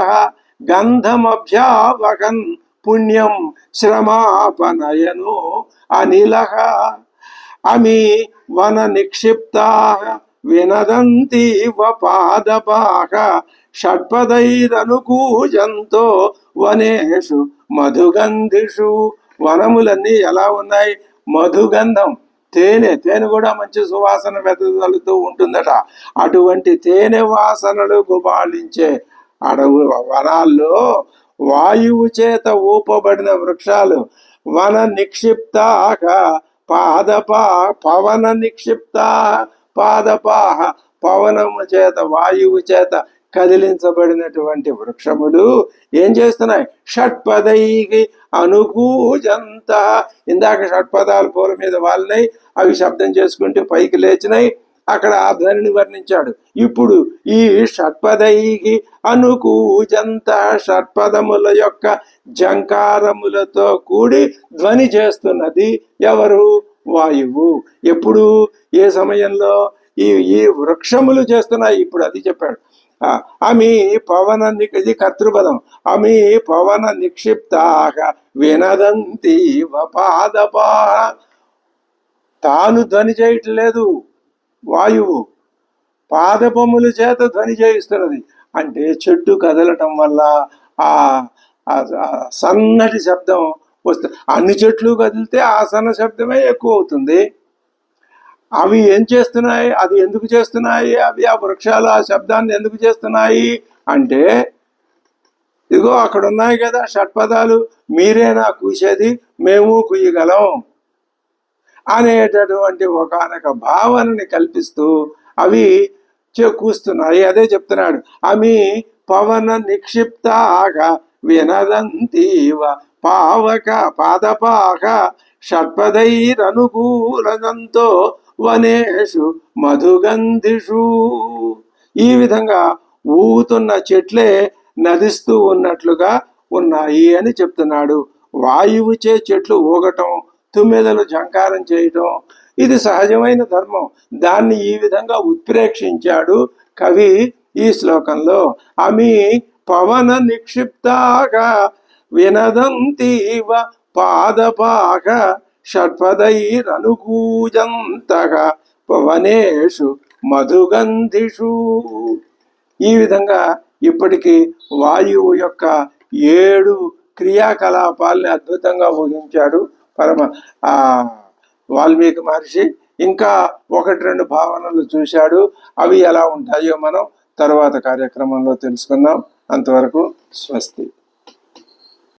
గంధమభ్యావగన్ పుణ్యం శ్రమాపనయను అనిలః అమి వన నిక్షిప్తా వినదంతీవ పాదపాక షట్పదైరనుకూజంతో వనేషు మధుగంధిషు. వనములన్నీ ఎలా ఉన్నాయి? మధుగంధం, తేనె కూడా మంచి సువాసన వెదజల్లుతూ ఉంటుందట. అటువంటి తేనె వాసనలు గుబాళించే వనాల్లో వాయువు చేత ఊపబడిన వృక్షాలు, వన నిక్షిప్తాక పవన నిక్షిప్తా పాదపాహ, పవనము చేత వాయువు చేత కదిలించబడినటువంటి వృక్షములు ఏం చేస్తున్నాయి? షట్పదైకి అనుకూజంత, ఇందాక షట్పదాలు పూల మీద వాళ్ళని అవి శబ్దం చేసుకుంటూ పైకి లేచినాయి, అక్కడ ఆ ధ్వనిని వర్ణించాడు. ఇప్పుడు ఈ షట్పదైకి అనుకూజంత, షట్పదముల యొక్క జంకారములతో కూడి ధ్వని చేస్తున్నది ఎవరు? వాయువు. ఎప్పుడు, ఏ సమయంలో? ఈ వృక్షములు చేస్తున్నాయి. ఇప్పుడు అది చెప్పాడు. అమి పవన, ఇది కర్తృపదం, అమి పవన నిక్షిప్తాక వినదంతి పాదపా, తాను ధ్వని చేయట్లేదు వాయువు, పాదపముల చేత ధ్వని చేయిస్తున్నది. అంటే చెట్టు కదలటం వల్ల ఆ సన్నటి శబ్దం వస్తుంది. అన్ని చెట్లు కదిలితే ఆ సన్న శబ్దమే ఎక్కువ అవుతుంది. అవి ఏం చేస్తున్నాయి? అది ఎందుకు చేస్తున్నాయి? అవి ఆ వృక్షాలు ఆ శబ్దాన్ని ఎందుకు చేస్తున్నాయి అంటే, ఇదిగో అక్కడ ఉన్నాయి కదా షట్పదాలు, మీరేనా కూసేది, మేము కుయ్యగలం అనేటటువంటి ఒకనొక భావనని కల్పిస్తూ అవి కూస్తున్నాయి. అదే చెప్తున్నాడు, అమి పవన నిక్షిప్తాక వినదంతీవ పావక పాదపాక షట్పదైరనుకూలంతో వనేషు మధుగంధిషు. ఈ విధంగా ఊగుతున్న చెట్లే నదిస్తూ ఉన్నట్లుగా ఉన్నాయి అని చెప్తున్నాడు. వాయువుచే చెట్లు ఊగటం, తుమ్మెదలు ఝంకారం చేయటం ఇది సహజమైన ధర్మం. దాన్ని ఈ విధంగా ఉత్ప్రేక్షించాడు కవి ఈ శ్లోకంలో. అమి పవన నిక్షిప్తాగా వినదంతీవ పాదపాక షట్పదైరనుకూజంతగా పవనేషు మధుగంధిషు. ఈ విధంగా ఇప్పటికీ వాయువు యొక్క 7 క్రియాకలాపాల్ని అద్భుతంగా ఊహించాడు ఆ వాల్మీకి మహర్షి. ఇంకా 1-2 భావనలు చూశాడు. అవి ఎలా ఉంటాయో మనం తర్వాత కార్యక్రమంలో తెలుసుకుందాం. అంతవరకు స్వస్తి.